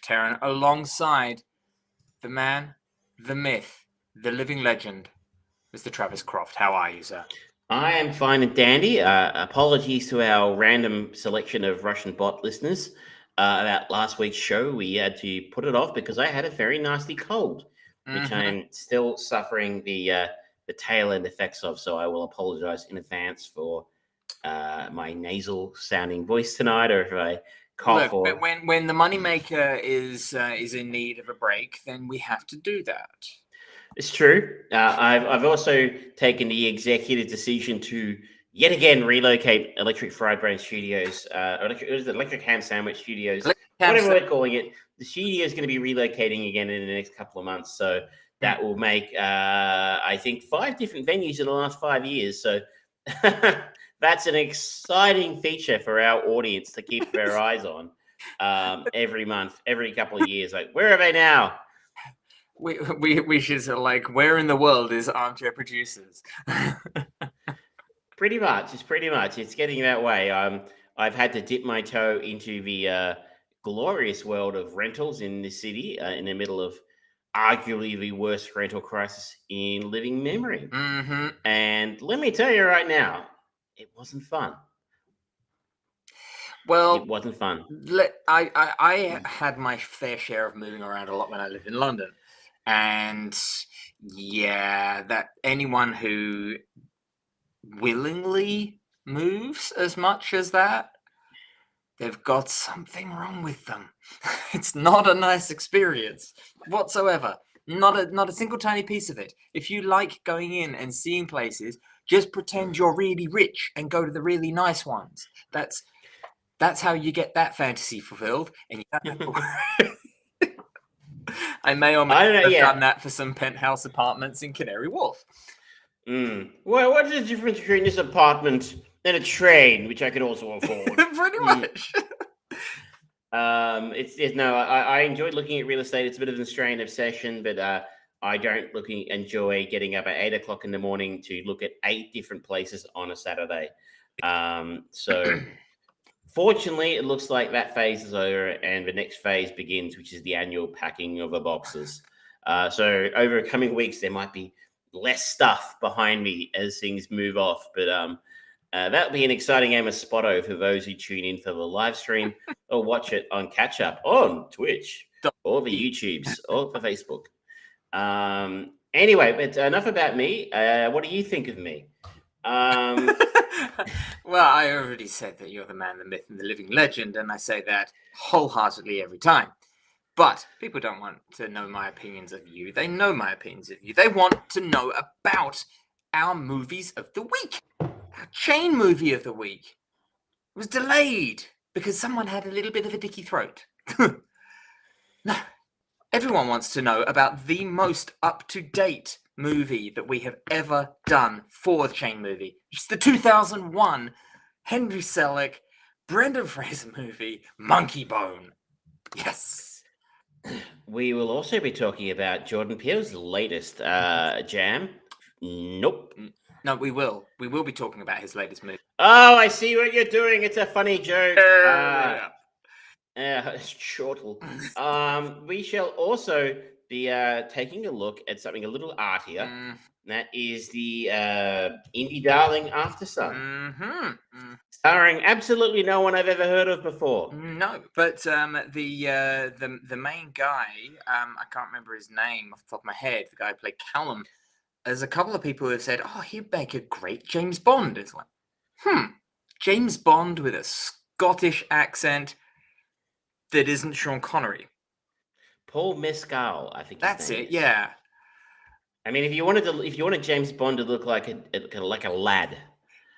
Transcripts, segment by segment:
Taryn, alongside the man, the myth, the living legend, Mr. Travis Croft. How are you, sir? I am fine and dandy. Apologies to our random selection of Russian bot listeners about last week's show. We had to put it off because I had a very nasty cold, which I'm still suffering the tail end effects of. So I will apologize in advance for my nasal sounding voice tonight, or if I cough. Look, but when the moneymaker is in need of a break, then we have to do that. It's true. I've also taken the executive decision to yet again relocate Electric Fried Brain Studios, Electric Ham Sandwich Studios, whatever we're calling it. The studio is going to be relocating again in the next couple of months, so that will make I think 5 different venues in the last 5 years. So that's an exciting feature for our audience to keep their eyes on every month, every couple of years. Like, where are they now? We should like, where in the world is Armchair Producers? Pretty much. It's getting that way. I've had to dip my toe into the glorious world of rentals in the city in the middle of arguably the worst rental crisis in living memory. And let me tell you right now, it wasn't fun. Well, it wasn't fun. I had my fair share of moving around a lot when I lived in London. And yeah, that anyone who willingly moves as much as that, they've got something wrong with them. It's not a nice experience whatsoever. Not a single tiny piece of it. If you like going in and seeing places, just pretend you're really rich and go to the really nice ones. That's how you get that fantasy fulfilled. And you don't have to I may or may not have done that for some penthouse apartments in Canary Wharf. Well, what's the difference between this apartment and a train, which I could also afford? Pretty much. I enjoyed looking at real estate. It's a bit of a strange obsession, but I don't enjoy getting up at 8 o'clock in the morning to look at 8 different places on a Saturday. So fortunately, it looks like that phase is over and the next phase begins, which is the annual packing of the boxes. So over the coming weeks, there might be less stuff behind me as things move off. But that'll be an exciting game of Spotto for those who tune in for the live stream or watch it on catch up on Twitch or the YouTubes or for Facebook. Anyway, but enough about me. What do you think of me? Well, I already said that you're the man, the myth, and the living legend, and I say that wholeheartedly every time. But people don't want to know my opinions of you. They know my opinions of you. They want to know about our movies of the week. Our chain movie of the week was delayed because someone had a little bit of a dicky throat. No, everyone wants to know about the most up-to-date movie that we have ever done for the chain movie. It's the 2001 Henry Selick, Brendan Fraser movie, Monkey Bone. Yes. We will also be talking about Jordan Peele's latest jam. Nope. No, we will. We will be talking about his latest movie. Oh, I see what you're doing. It's a funny joke. It's chortle. We shall also be taking a look at something a little artier. That is the indie darling After Sun, starring absolutely no one I've ever heard of before. No, but the main guy, I can't remember his name off the top of my head. The guy who played Callum. There's a couple of people who have said, "Oh, he'd make a great James Bond." It's like, James Bond with a Scottish accent that isn't Sean Connery. Paul Mescal, I think. That's it. Yeah. I mean, if you wanted James Bond to look like a lad.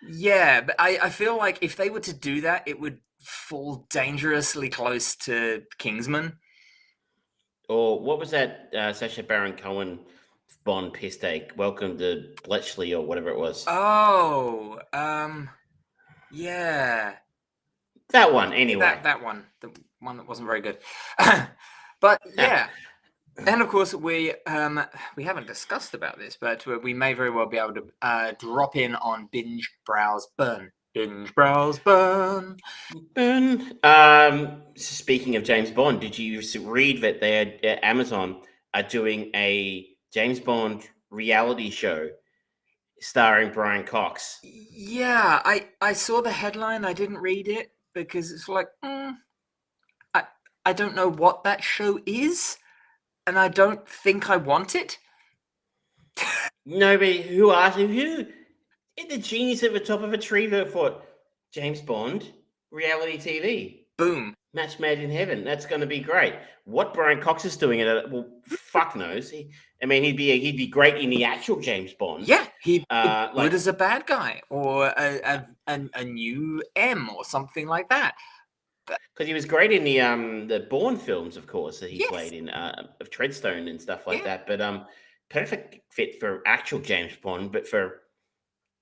Yeah, but I feel like if they were to do that, it would fall dangerously close to Kingsman. Or what was that Sacha Baron Cohen Bond piss take? Welcome to Bletchley or whatever it was. Oh, yeah. That one, anyway. That one. The one that wasn't very good. But yeah. And of course, we haven't discussed about this, but we may very well be able to drop in on Binge, Browse, Burn Binge browse burn. Speaking of James Bond, did you read that they had, Amazon are doing a James Bond reality show starring Brian Cox? Yeah, I saw the headline. I didn't read it because it's like, I don't know what that show is, and I don't think I want it. Nobody who asked him who the genius at the top of a tree that thought James Bond reality TV. Boom. Match made in heaven. That's going to be great. What Brian Cox is doing it, well, fuck knows. He'd be great in the actual James Bond. Yeah, he'd be like good as a bad guy or a new M or something like that. because he was great in the Bourne films, of course, that he Yes. played in of Treadstone and stuff like Yeah. that. But perfect fit for actual James Bond, but for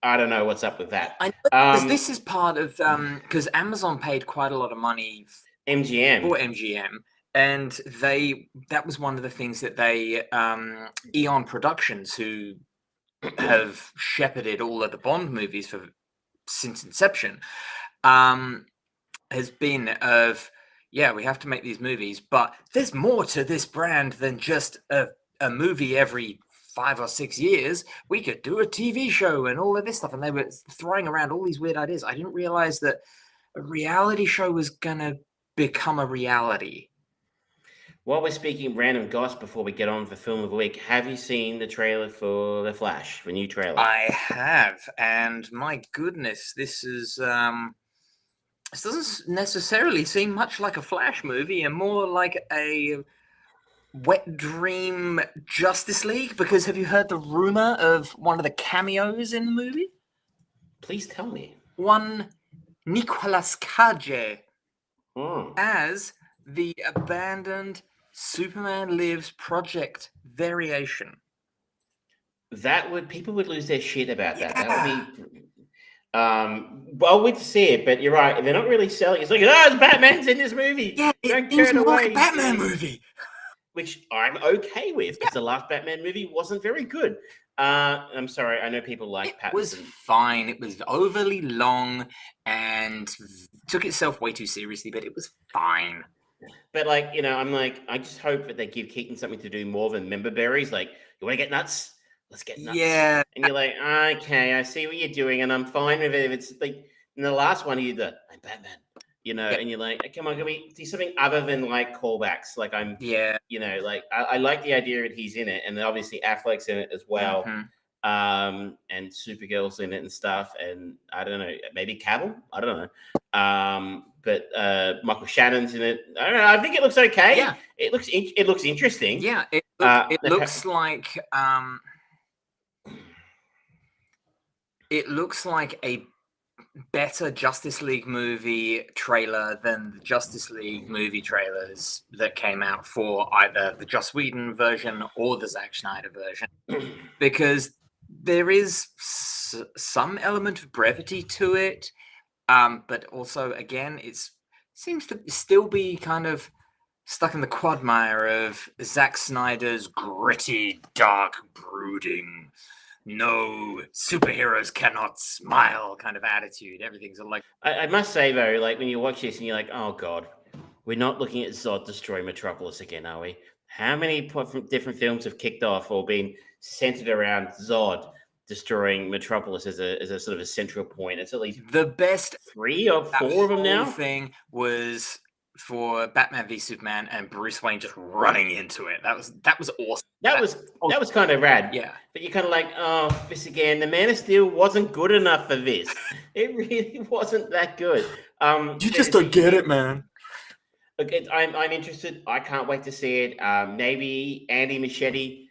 I don't know what's up with that. I know, because this is part of because Amazon paid quite a lot of money MGM. for MGM, and that was one of the things that they Eon Productions, who have shepherded all of the Bond movies since inception, has been of, yeah, we have to make these movies, but there's more to this brand than just a movie every 5 or 6 years. We could do a TV show and all of this stuff, and they were throwing around all these weird ideas. I didn't realize that a reality show was gonna become a reality. While we're speaking random goss before we get on for Film of the Week, have you seen the trailer for The Flash, the new trailer? I have, and my goodness, this doesn't necessarily seem much like a Flash movie, and more like a wet dream Justice League. Because have you heard the rumor of one of the cameos in the movie? Please tell me. One Nicolas Cage Oh. as the abandoned Superman Lives project variation. People would lose their shit about that. Yeah. That would be well, we'd see it, but you're right. They're not really selling. It's like, it's Batman's in this movie. Yeah, Don't it seems turn more away. like a Batman movie. Which I'm okay with, because the last Batman movie wasn't very good. I'm sorry, I know people like Pattinson. It was fine. It was overly long and took itself way too seriously, but it was fine. But I just hope that they give Keaton something to do more than member berries. Like, you want to get nuts? Let's get nuts. Yeah. And you're like, okay, I see what you're doing, and I'm fine with it. If it's like in the last one, I'm Batman, and you're like, come on, can we do something other than like callbacks? Like I like the idea that he's in it, and then obviously Affleck's in it as well. Mm-hmm. And Supergirl's in it and stuff, and I don't know, maybe Cavill, I don't know. But Michael Shannon's in it. I don't know. I think it looks okay. Yeah, it looks interesting. Yeah, it looks like it looks like a better Justice League movie trailer than the Justice League movie trailers that came out for either the Joss Whedon version or the Zack Snyder version, because there is some element of brevity to it, but also, again, it seems to still be kind of stuck in the quagmire of Zack Snyder's gritty, dark, brooding, no superheroes cannot smile kind of attitude. Everything's like. I must say though, like when you watch this and you're like, oh god, we're not looking at Zod destroy Metropolis again, are we? How many different films have kicked off or been centered around Zod destroying Metropolis as a sort of a central point? It's at least the best 3 or 4 of them now. The thing was for Batman v Superman and Bruce Wayne just running into it. That was awesome. That was kind of rad. Yeah. But you're kind of like, oh, this again. The Man of Steel wasn't good enough for this. It really wasn't that good. You just don't get it, man. Okay, I'm interested. I can't wait to see it. Maybe Andy Muschietti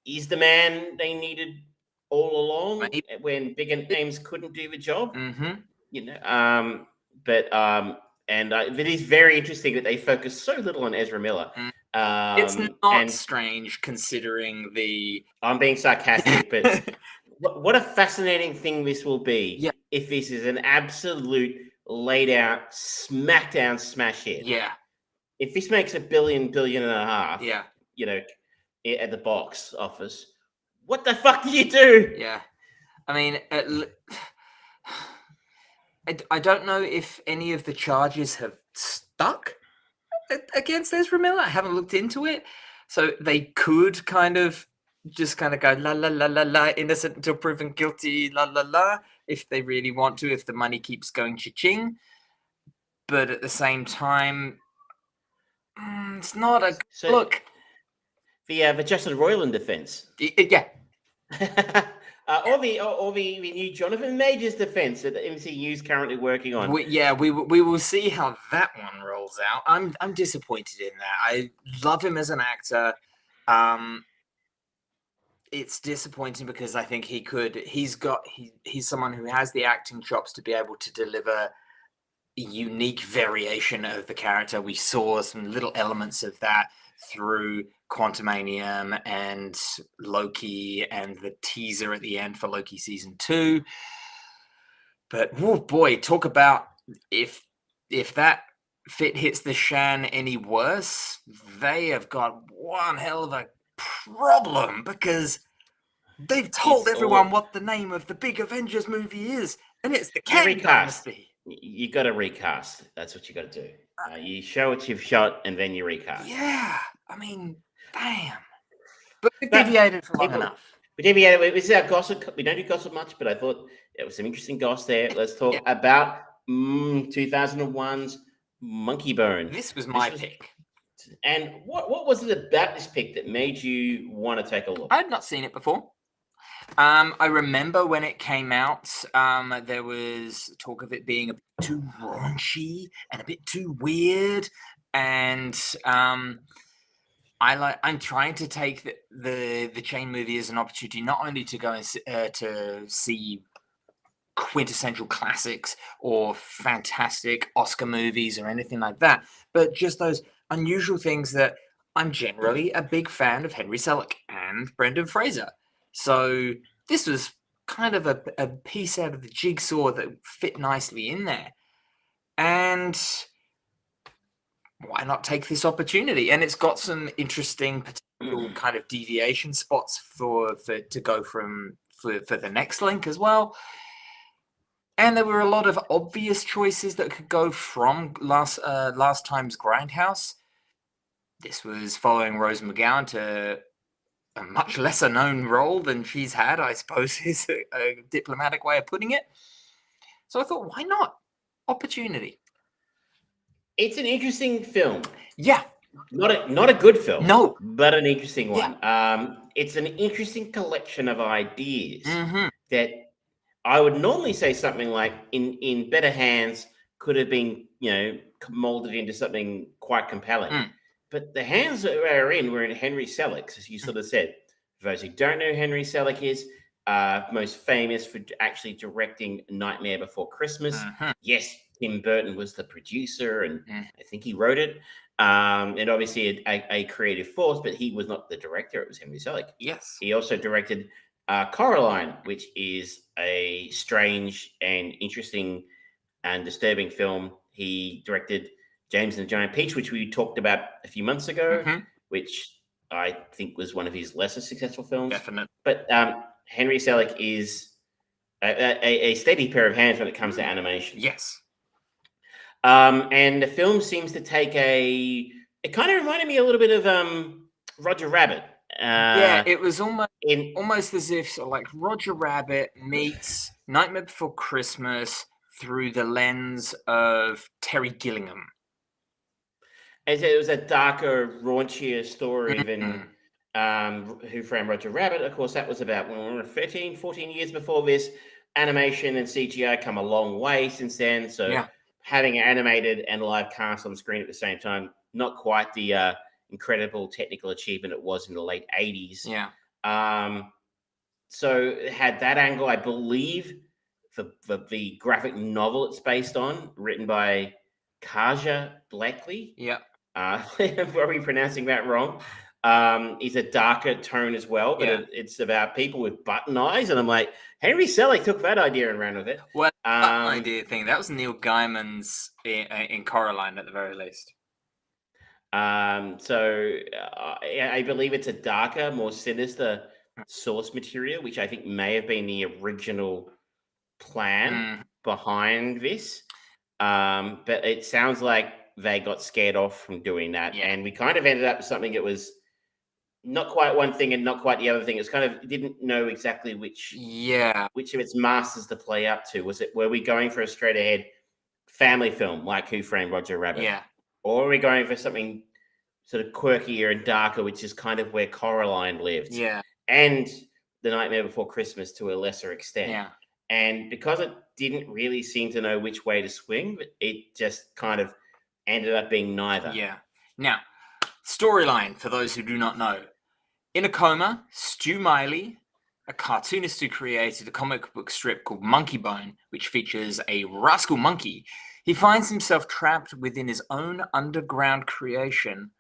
is the man they needed all along when bigger names couldn't do the job. Mm-hmm. It is very interesting that they focus so little on Ezra Miller. It's not strange considering I'm being sarcastic, but what a fascinating thing this will be if this is an absolute laid out, smackdown smash hit. Yeah. If this makes $1 billion and a half, at the box office, what the fuck do you do? Yeah. I mean, I don't know if any of the charges have stuck against Ezra Miller. I haven't looked into it, so they could kind of go la la la la la, innocent until proven guilty, la la la, if they really want to, if the money keeps going cha-ching. But at the same time, it's not a So look. the Justin Roiland defense. Yeah. Or the new Jonathan Majors defense that the MCU is currently working on. We will see how that one rolls out. I'm disappointed in that. I love him as an actor. It's disappointing because I think he's someone who has the acting chops to be able to deliver a unique variation of the character. We saw some little elements of that through Quantumanium and Loki and the teaser at the end for Loki season 2. But oh boy, talk about if that fit hits the Shan any worse, they have got one hell of a problem, because they've told everyone what the name of the big Avengers movie is, and it's the Kang Dynasty. You got to recast. That's what you got to do. You show what you've shot, and then you recast. Yeah, I mean, damn. But we deviated for long enough. We deviated. This is our gossip. We don't do gossip much, but I thought there was some interesting goss there. Let's talk about 2001's Monkey Bone. This was my pick. And what was it about this pick that made you want to take a look? I had not seen it before. I remember when it came out, there was talk of it being a bit too raunchy and a bit too weird, and I'm trying to take the chain movie as an opportunity not only to go and to see quintessential classics or fantastic Oscar movies or anything like that, but just those unusual things that I'm generally a big fan of Henry Selick and Brendan Fraser. So this was kind of a piece out of the jigsaw that fit nicely in there. And why not take this opportunity? And it's got some interesting potential kind of deviation spots for to go from for the next link as well. And there were a lot of obvious choices that could go from last time's Grindhouse. This was following Rose McGowan to a much lesser known role than she's had, I suppose, is a diplomatic way of putting it. So I thought, why not? Opportunity. It's an interesting film. Yeah. Not a good film. No. But an interesting one. Yeah. It's an interesting collection of ideas that I would normally say something like in better hands could have been, molded into something quite compelling. But the hands that we're in Henry Selick, as you sort of said. For those who don't know who Henry Selick is, most famous for actually directing Nightmare Before Christmas. Yes, Tim Burton was the producer, and I think he wrote it. And obviously a creative force, but he was not the director. It was Henry Selick. Yes. He also directed Coraline, which is a strange and interesting and disturbing film. He directed James and the Giant Peach, which we talked about a few months ago, which I think was one of his lesser successful films. Definitely. But Henry Selick is a steady pair of hands when it comes to animation. Yes. And the film seems to take it kind of reminded me a little bit of Roger Rabbit. Yeah, it was almost as if like Roger Rabbit meets Nightmare Before Christmas through the lens of Terry Gilliam. It was a darker, raunchier story than Who Framed Roger Rabbit. Of course, that was about 13, 14 years before this. Animation and CGI come a long way since then. So having animated and live cast on screen at the same time, not quite the incredible technical achievement it was in the late 80s. Yeah. So it had that angle, I believe, the graphic novel it's based on, written by Kaja Blackley. Yeah. I'm probably pronouncing that wrong. Is a darker tone as well, but it's about people with button eyes, and I'm like, Henry Selick took that idea and ran with it. Well, button idea thing, that was Neil Gaiman's in Coraline at the very least. So I believe it's a darker, more sinister source material, which I think may have been the original plan. behind this, but it sounds like they got scared off from doing that, Yeah. and we kind of ended up with something that was not quite one thing and not quite the other thing. It's kind of didn't know exactly which of its masters to play up to. Were we going for a straight ahead family film like Who Framed Roger Rabbit? Yeah. Or are we going for something sort of quirkier and darker, which is kind of where Coraline lived? Yeah. And The Nightmare Before Christmas to a lesser extent. Yeah. And because it didn't really seem to know which way to swing, it just kind of ended up being neither. Yeah. Now, storyline for those who do not know. In a coma, Stu Miley, a cartoonist who created a comic book strip called Monkey Bone, which features a rascal monkey, he finds himself trapped within his own underground creation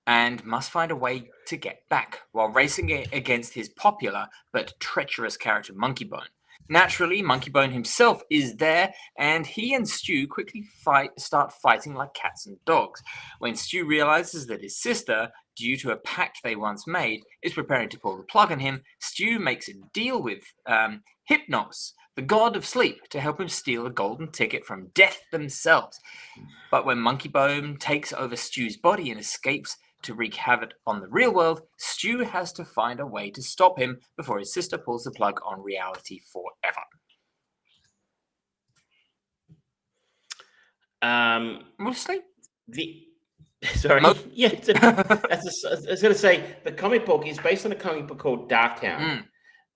and must find a way to get back while racing against his popular but treacherous character Monkeybone. Naturally, Monkeybone himself is there, and he and Stu quickly start fighting like cats and dogs. When Stu realizes that his sister, due to a pact they once made, is preparing to pull the plug on him, Stu makes a deal with Hypnos, the god of sleep, to help him steal a golden ticket from death themselves. But when Monkeybone takes over Stu's body and escapes to wreak havoc on the real world, Stu has to find a way to stop him before his sister pulls the plug on reality forever. Mostly? Sorry. Yeah. I was going to say, the comic book is based on a comic book called Darktown.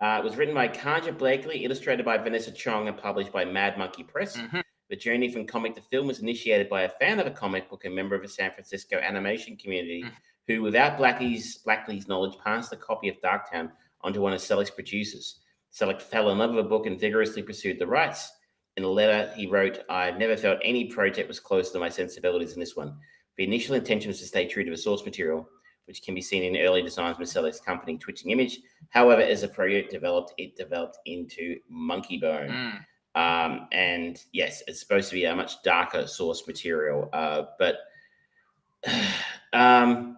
It was written by Kanja Blakely, illustrated by Vanessa Chong, and published by Mad Monkey Press. Mm-hmm. The journey from comic to film was initiated by a fan of the comic book, a member of a San Francisco animation community, who, without Blakely's knowledge, passed a copy of Darktown onto one of Selic's producers. Selic fell in love with the book and vigorously pursued the rights. In a letter he wrote, "I never felt any project was closer to my sensibilities than this one. The initial intention was to stay true to the source material, which can be seen in early designs from Selic's company, Twitching Image. However, as the project developed, it developed into Monkeybone." And yes, it's supposed to be a much darker source material, but I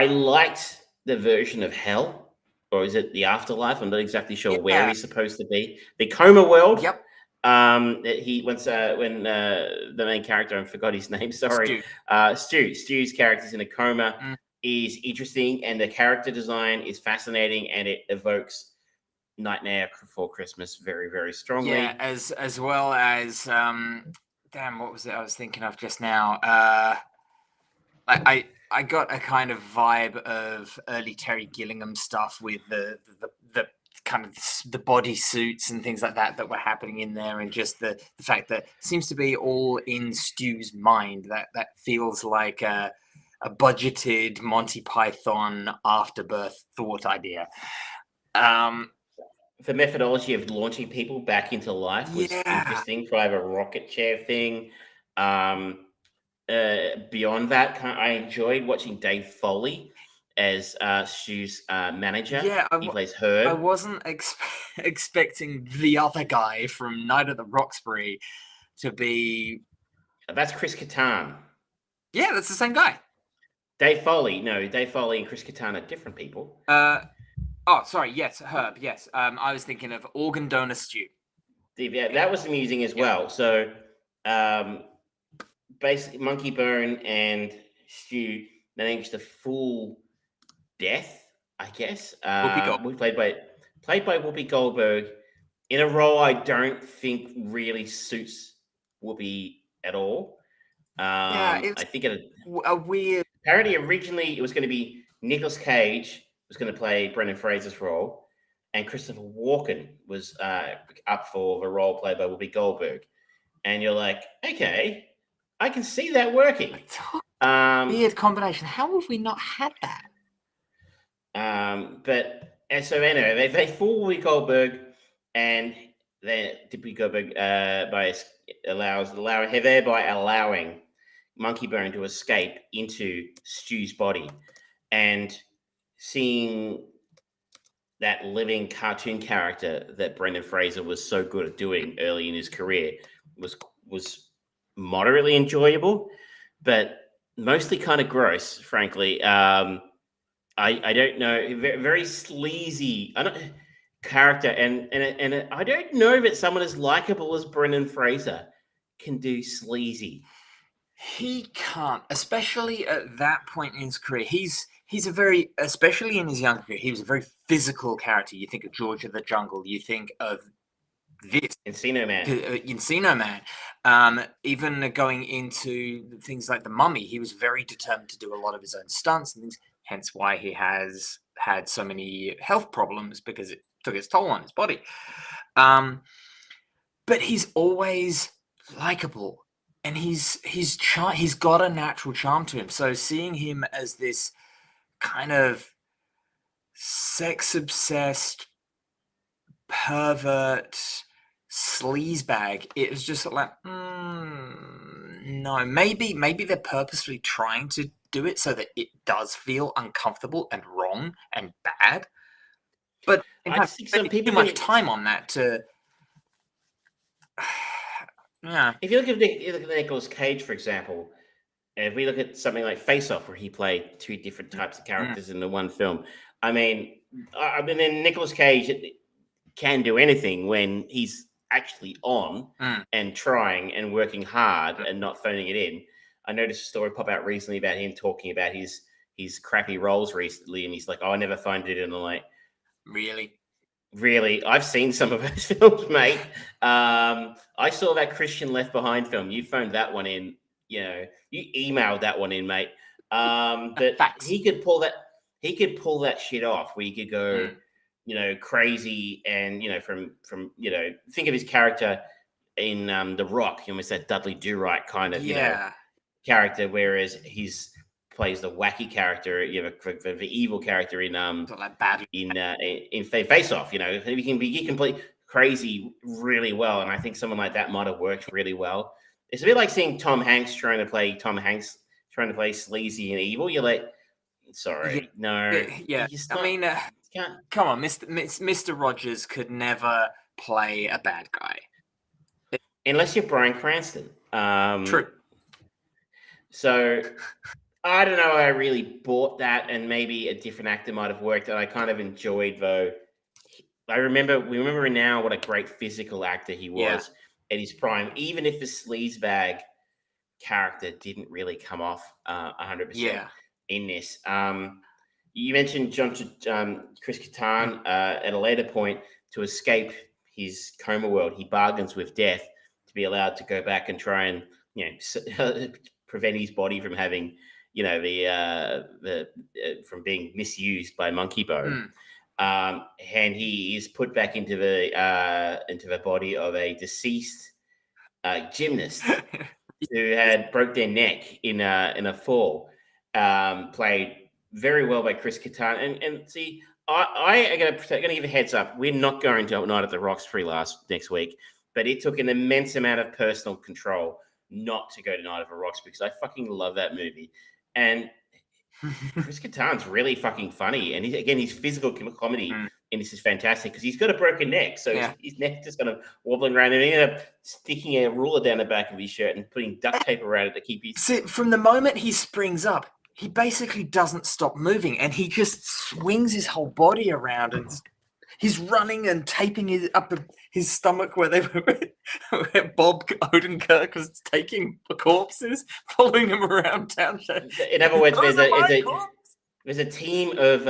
liked the version of Hell, or is it the Afterlife? I'm not exactly sure where he's supposed to be. The Coma World. Yep. He when the main character, I forgot his name. Sorry, Stu's character's in a coma is interesting, and the character design is fascinating, and it evokes Nightmare Before Christmas very, very strongly. Yeah, as well as damn, what was it I was thinking of just now? I got a kind of vibe of early Terry Gilliam stuff with the kind of the body suits and things like that were happening in there, and just the fact that it seems to be all in Stu's mind. That feels like a budgeted Monty Python afterbirth thought idea. The methodology of launching people back into life was interesting. Kind of a rocket chair thing. Beyond that, I enjoyed watching Dave Foley as Stu's manager. Yeah, he plays Herb. I wasn't expecting the other guy from Night of the Roxbury to be. That's Chris Kattan. Yeah, that's the same guy. Dave Foley and Chris Kattan are different people. Oh, sorry. Yes, Herb. Yes. I was thinking of Organ Donor Stu. Yeah, that was amusing as well. So, basically, Monkeybone and Stu managed to fool death, I guess. We played by Whoopi Goldberg in a role I don't think really suits Whoopi at all. I think a weird. Apparently, originally it was going to be Nicolas Cage was going to play Brendan Fraser's role, and Christopher Walken was up for the role played by Whoopi Goldberg. And you're like, okay, I can see that working. Weird combination. How have we not had that? So anyway, they fool Whoopi Goldberg, and Whoopi Goldberg thereby allowing Monkeybone to escape into Stu's body, and seeing that living cartoon character that Brendan Fraser was so good at doing early in his career was moderately enjoyable, but mostly kind of gross, frankly. I don't know, very sleazy. character, and I don't know that someone as likable as Brendan Fraser can do sleazy. He can't, especially at that point in his career. He's a very, especially in his younger career, he was a very physical character. You think of George of the Jungle, you think of this Encino Man. Encino Man. Even going into things like The Mummy, he was very determined to do a lot of his own stunts and things. Hence why he has had so many health problems, because it took its toll on his body. But he's always likable, and he's got a natural charm to him. So seeing him as this kind of sex obsessed pervert sleazebag, it was just like, no, maybe they're purposely trying to do it so that it does feel uncomfortable and wrong and bad. But in fact, think some people too much time on that to. Yeah. If you look at Nicolas Cage, for example, if we look at something like Face Off, where he played two different types of characters in the one film, then Nicolas Cage can do anything when he's actually on and trying and working hard and not phoning it in. I noticed a story pop out recently about him talking about his crappy roles recently, and he's like, "Oh, I never phoned it in." And I'm like, Really? I've seen some of those films, mate. I saw that Christian Left Behind film. You phoned that one in. You emailed that one in, mate. But Facts. he could pull that. He could pull that shit off. Where you could go, crazy, and from think of his character in The Rock. Almost that Dudley Do-Right kind of character, whereas he's plays the wacky character, the evil character in Face Off. He can play crazy really well, and I think someone like that might have worked really well. It's a bit like seeing Tom Hanks trying to play sleazy and evil. You're like, sorry, no, I mean, come on, Mr. Rogers could never play a bad guy unless you're Bryan Cranston. True. So I don't know. I really bought that, and maybe a different actor might have worked. And I kind of enjoyed, though. We remember now what a great physical actor he was at his prime. Even if the sleazebag character didn't really come off 100% in this. You mentioned Chris Kattan at a later point to escape his coma world. He bargains with death to be allowed to go back and try and prevent his body from having. From being misused by Monkey Bone, and he is put back into the body of a deceased gymnast who had broke their neck in a fall. Played very well by Chris Kattan, and see, I am going to give a heads up. We're not going to Night at the Roxbury next week, but it took an immense amount of personal control not to go to Night at the Roxbury because I fucking love that movie. And Chris Kattan's really fucking funny. And his physical comedy in this is fantastic because he's got a broken neck. So his neck just kind of wobbling around. And he ended up sticking a ruler down the back of his shirt and putting duct tape around it to keep his... See, from the moment he springs up, he basically doesn't stop moving. And he just swings his whole body around. And he's running and taping his stomach where Bob Odenkirk was taking the corpses, following him around town. In other words, there's a team of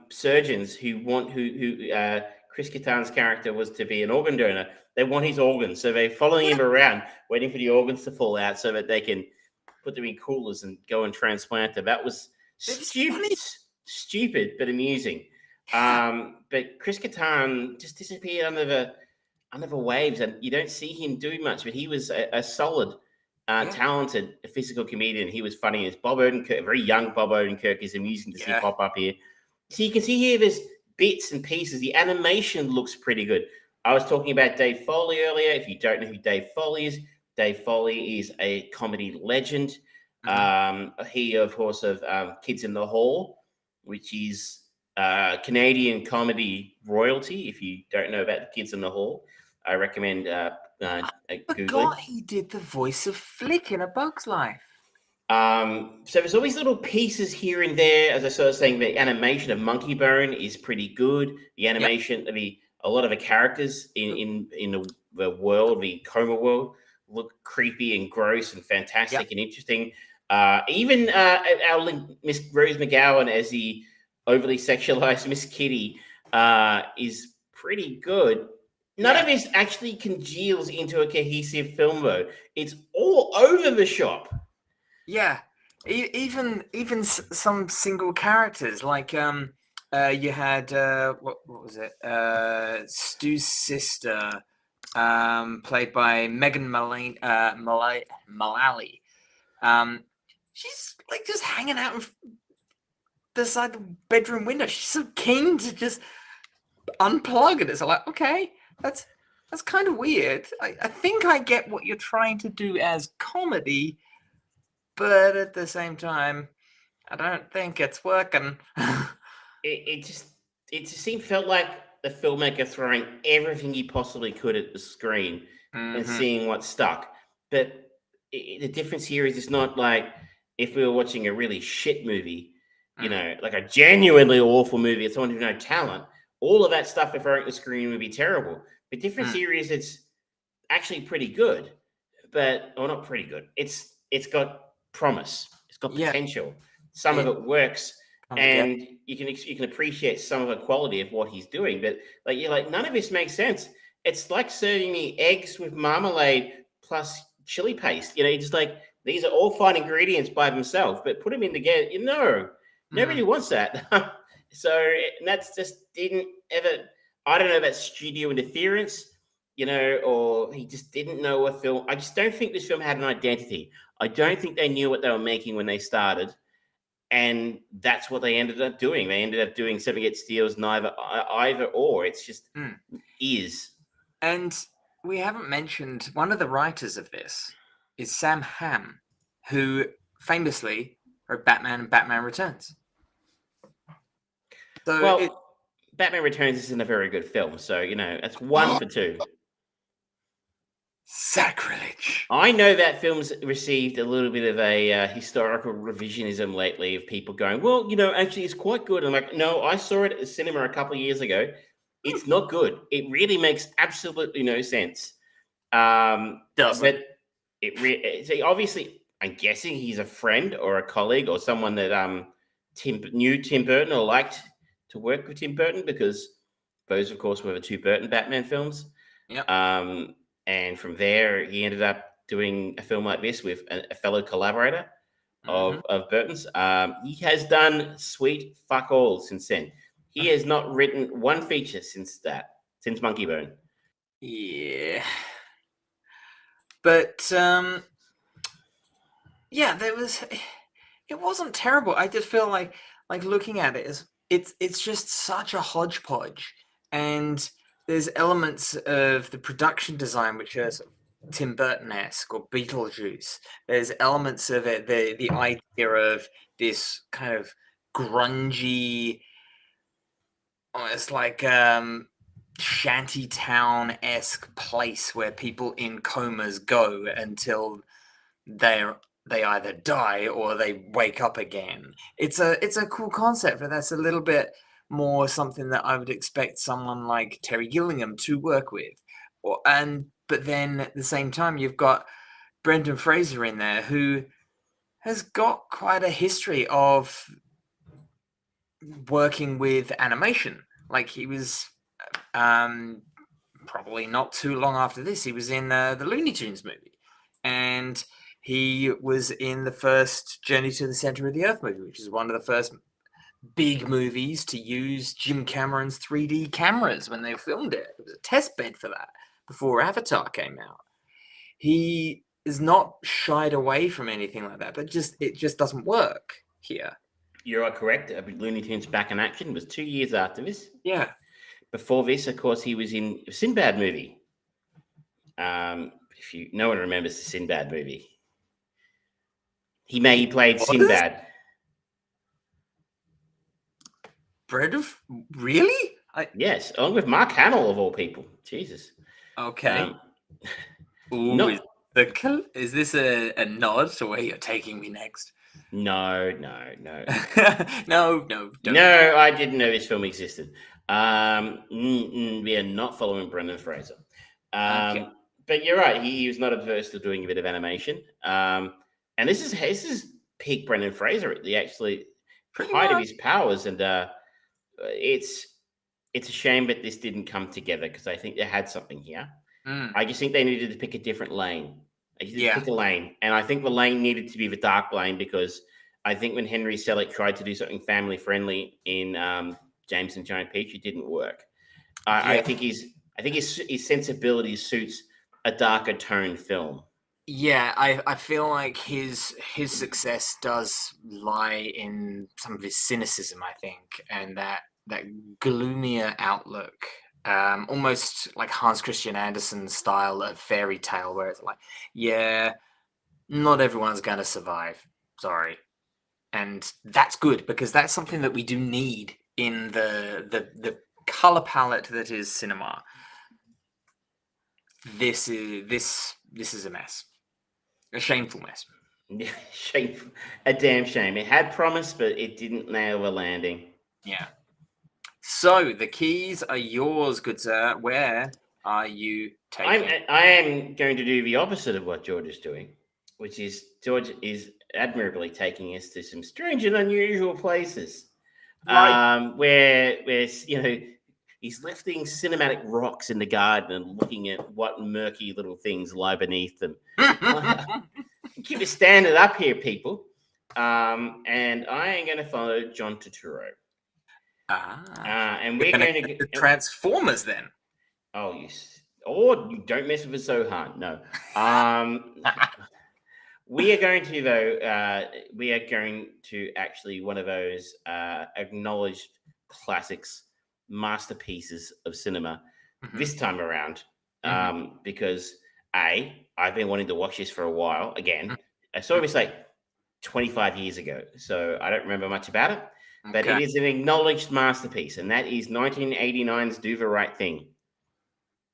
surgeons who Chris Kattan's character was to be an organ donor. They want his organs, so they're following him around, waiting for the organs to fall out so that they can put them in coolers and go and transplant them. That was stupid but amusing. But Chris Kattan just disappeared under the waves, and you don't see him do much. But he was a solid, talented physical comedian. He was funny as Bob Odenkirk, a very young Bob Odenkirk, is amusing to see pop up here. So you can see here there's bits and pieces. The animation looks pretty good. I was talking about Dave Foley earlier. If you don't know who Dave Foley is a comedy legend. He, of course, of Kids in the Hall, which is Canadian comedy royalty. If you don't know about the Kids in the Hall, I recommend Googling. He did the voice of Flick in A Bug's Life. So there's always little pieces here and there. As I was saying, the animation of Monkey Bone is pretty good. The animation, a a lot of the characters in the world, the coma world, look creepy and gross and fantastic and interesting. Even our Miss Rose McGowan as the overly sexualized Miss Kitty is pretty good. None of this actually congeals into a cohesive film, though. It's all over the shop. Yeah, even some single characters like you had what was it? Stu's sister, played by Megan Mullally. She's like just hanging out beside the bedroom window. She's so keen to just unplug it. It's like, okay, that's kind of weird. I think I get what you're trying to do as comedy, but at the same time, I don't think it's working. It just felt like the filmmaker throwing everything he possibly could at the screen and seeing what stuck. But the difference here is it's not like if we were watching a really shit movie, you know, like a genuinely awful movie, it's someone who no talent. All of that stuff if throwing at the screen would be terrible. The difference here is it's actually pretty good, but not pretty good. It's got promise. It's got potential. Some of it works, and you can appreciate some of the quality of what he's doing. But like none of this makes sense. It's like serving me eggs with marmalade plus chili paste. You know, just like these are all fine ingredients by themselves, but put them in together. You know, nobody wants that. So that's just didn't ever. I don't know about studio interference, you know, or he just didn't know a film. I just don't think this film had an identity. I don't think they knew what they were making when they started, and that's what they ended up doing. They ended up doing Seven Get Steals, either or. It's just is. And we haven't mentioned one of the writers of this is Sam Hamm, who famously wrote Batman and Batman Returns. So Batman Returns isn't a very good film, so you know that's 1 for 2. Sacrilege. I know that film's received a little bit of a historical revisionism lately of people going, well, you know, actually it's quite good. I'm like, no, I saw it at the cinema a couple of years ago. It's not good. It really makes absolutely no sense. Doesn't. But obviously, I'm guessing he's a friend or a colleague or someone that knew Tim Burton or liked to work with Tim Burton, because those, of course, were the 2 Burton Batman films. Yep. And from there, he ended up doing a film like this with a fellow collaborator of Burton's. He has done sweet fuck all since then. He has not written one feature since Monkey Bone. Yeah. But, it wasn't terrible. I just feel like looking at it, it's just such a hodgepodge. And there's elements of the production design which are sort of Tim Burton-esque or Beetlejuice. There's elements of it, the idea of this kind of grungy, almost like shantytown-esque place where people in comas go until they either die or they wake up again. It's a cool concept, but that's a little bit more something that I would expect someone like Terry Gilliam to work with. But then at the same time, you've got Brendan Fraser in there, who has got quite a history of working with animation. Like he was probably not too long after this, he was in the Looney Tunes movie, and he was in the first Journey to the Center of the Earth movie, which is one of the first big movies to use Jim Cameron's 3D cameras when they filmed it. It was a test bed for that before Avatar came out. He is not shied away from anything like that, but it just doesn't work here. You are correct. Looney Tunes Back in Action was 2 years after this. Yeah. Before this, of course, he was in a Sinbad movie. No one remembers the Sinbad movie. He played Sinbad. Really? Yes, along with Mark Hamill of all people. Jesus. Okay. Is this a nod to where you're taking me next? No. No, don't. No, I didn't know this film existed. We are not following Brendan Fraser. Okay. But you're right. He was not averse to doing a bit of animation. And this is peak Brendan Fraser. The actually Pretty height of much. his powers, and it's a shame that this didn't come together because I think they had something here. Mm, I just think they needed to pick a different lane. They needed to yeah. pick a lane, and I think the lane needed to be the dark lane because I think when Henry Selick tried to do something family friendly in James and Giant Peach, it didn't work. I Yeah. think his sensibility suits a darker tone film. Yeah, I feel like his success does lie in some of his cynicism, I think, and that gloomier outlook, almost like Hans Christian Andersen's style of fairy tale, where it's like, yeah, not everyone's gonna survive. Sorry, and that's good because that's something that we do need in the color palette that is cinema. This is a mess, a shameful mess. Shameful, a damn shame. It had promise, but it didn't nail the landing. Yeah. So the keys are yours, good sir. Where are you taking? I am going to do the opposite of what George is doing, which is George is admirably taking us to some strange and unusual places, Right. where he's lifting cinematic rocks in the garden and looking at what murky little things lie beneath them. Keep it standing up here, people. And I am going to follow John Turturro. And We're we're gonna going to get the get. Transformers then. Oh, you don't mess with it so hard. No. We are going to though. We are going to actually one of those acknowledged classics, masterpieces of cinema. Mhm, This time around, mhm, because I've been wanting to watch this for a while. Again, mhm, I saw this like 25 years ago, so I don't remember much about it. But it okay. is an acknowledged masterpiece, and that is 1989's "Do the Right Thing."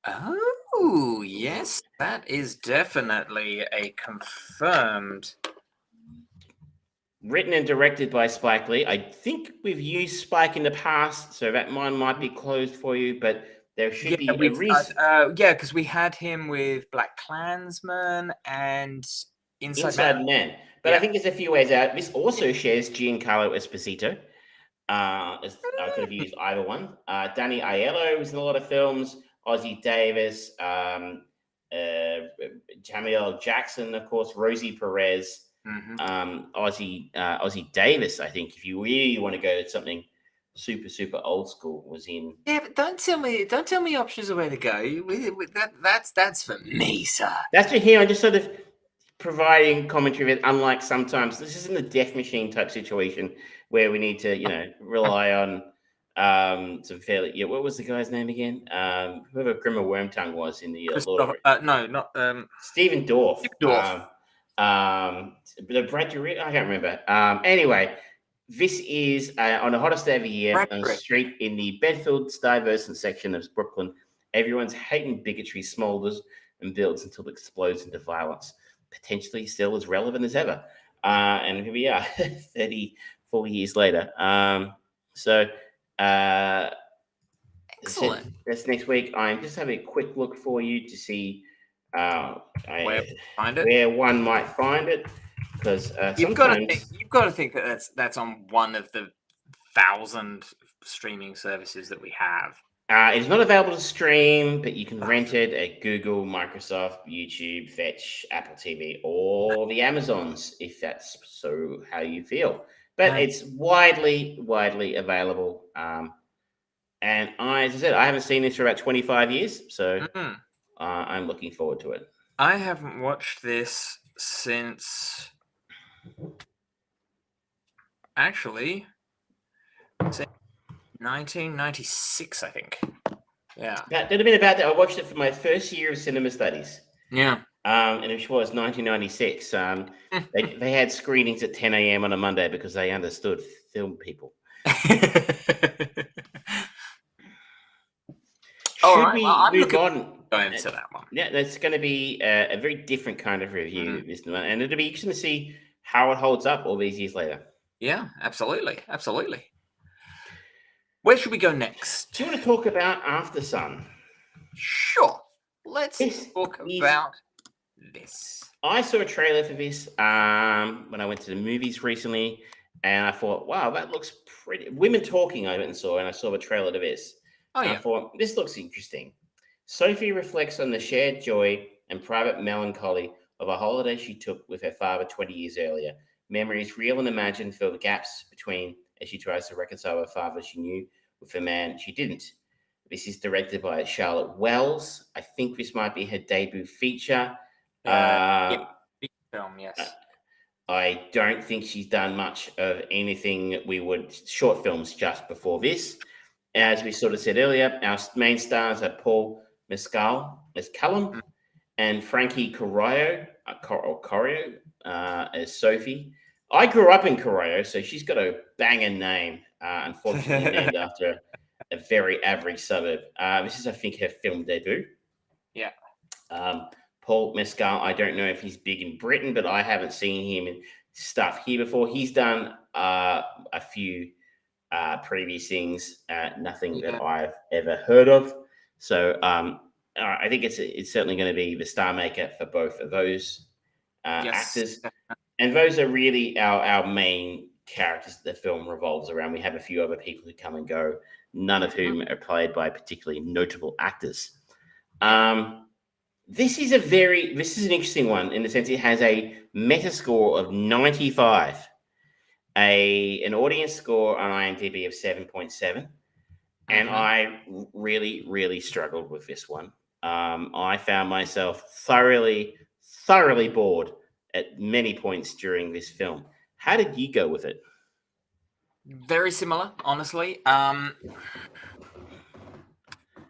Oh, yes, that is definitely a confirmed. Written and directed by Spike Lee. I think we've used Spike in the past, so that one might be closed for you, but there Yeah, should be a reason. yeah, because we had him with Black Klansman and Inside Man. Inside Man. But I Yeah. think there's a few ways out. This also shares Giancarlo Esposito. I could have used either one. Danny Aiello was in a lot of films. Ozzie Davis, Samuel Jackson, of course, Rosie Perez, Mhm. Ozzie Davis. I think if you really want to go to something super old school, was in. Yeah, but don't tell me options are where to go. That's for me, sir. That's for here. I'm just sort of providing commentary that, unlike sometimes, this isn't a death machine type situation where we need to, rely on some fairly. Yeah, what was the guy's name again? Whoever Grimmer Wormtongue was in the Lord of Christoph, no, not Stephen Dorff. Dorf. The Bradbury, I can't remember. Anyway, this is on the hottest day of the year on a Bradbury. street in the Bedford-Stuyvesant section of Brooklyn. Everyone's hate and bigotry smolders and builds until it explodes into violence, potentially still as relevant as ever. And here we are, 34 years later. So Excellent. that's next week. I'm just having a quick look for you to see Where find it? where one might find it, because You've got to sometimes think. You've got to think that that's on one of the 1,000 streaming services that we have. it is not available to stream, but you can rent it at Google, Microsoft, YouTube, Fetch, Apple TV, or the Amazons, if that's so how you feel. But it's widely available. And as I said, I haven't seen this for about 25 years, so Mhm. I'm looking forward to it. I haven't watched this since actually since 1996, I think. Yeah. That would have been about that. I watched it for my first year of cinema studies. Yeah. And it was 1996. They had screenings at 10 a.m. on a Monday because they understood film people. All Should right. we Well, I'm move looking on? going into that one. Yeah, that's going to be a very different kind of review, this one, and it'll be interesting to see how it holds up all these years later. Yeah, absolutely. Absolutely. Where should we go next? Do you want to talk about After Sun? Sure. Let's This talk is- about this. I saw a trailer for this when I went to the movies recently, and I thought, wow, that looks pretty. Women Talking, I went and saw, and I saw the trailer to this. Oh, And yeah. I thought, this looks interesting. Sophie reflects on the shared joy and private melancholy of a holiday she took with her father 20 years earlier. Memories, real and imagined, fill the gaps between as she tries to reconcile her father she knew with a man she didn't. This is directed by Charlotte Wells. I think this might be her debut feature. Big film, yes. I don't think she's done much of anything short films just before this. As we sort of said earlier, our main stars are Paul Mescal as Callum and Frankie Corrio as Sophie. I grew up in Corrio, so she's got a banging name, unfortunately named after a very average suburb. This is, I think, her film debut. Yeah. Paul Mescal, I don't know if he's big in Britain, but I haven't seen him in stuff here before. He's done a few previous things, nothing that I've ever heard of. So I think it's certainly going to be the star maker for both of those actors. And those are really our main characters that the film revolves around. We have a few other people who come and go, none of whom are played by particularly notable actors. This is an interesting one in the sense it has a Metascore of 95, an audience score on IMDb of 7.7, and I really, really struggled with this one. I found myself thoroughly bored at many points during this film. How did you go with it? Very similar, honestly.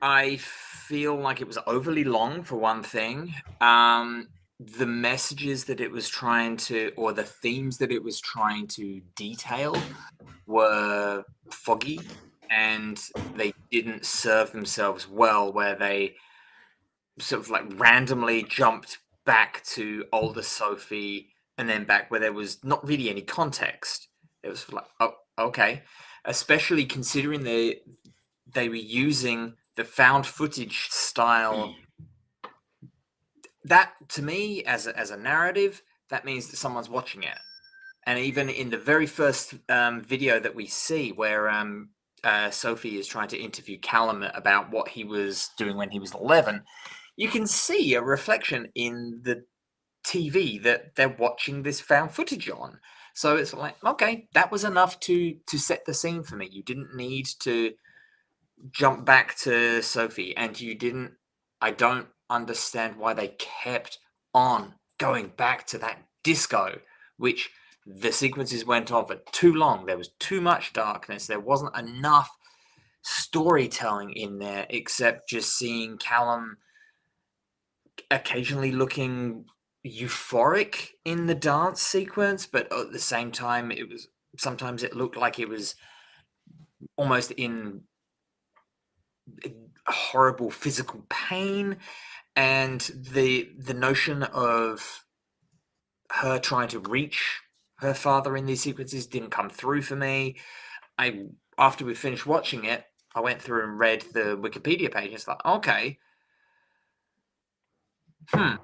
I feel like it was overly long for one thing. The messages that it was trying to, or the themes that it was trying to detail were foggy, and they didn't serve themselves well, where they sort of like randomly jumped back to older Sophie and then back where there was not really any context. It was like, oh, okay. Especially considering they were using the found footage style. That, to me, as a narrative, that means that someone's watching it. And even in the very first video that we see, where Sophie is trying to interview Callum about what he was doing when he was 11, you can see a reflection in the TV that they're watching this found footage on. So it's like, okay, that was enough to set the scene for me. You didn't need to jump back to Sophie, and I don't understand why they kept on going back to that disco, which the sequences went on for too long. There was too much darkness. There wasn't enough storytelling in there, except just seeing Callum occasionally looking euphoric in the dance sequence, but at the same time, sometimes it looked like it was almost in horrible physical pain, and the notion of her trying to reach her father in these sequences didn't come through for me. After we finished watching it, I went through and read the Wikipedia page. It's like, okay, I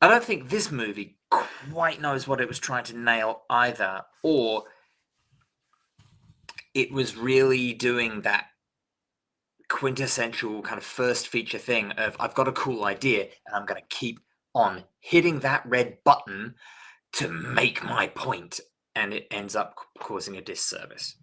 don't think this movie quite knows what it was trying to nail either, or it was really doing that quintessential kind of first feature thing of, I've got a cool idea and I'm going to keep on hitting that red button to make my point, and it ends up causing a disservice.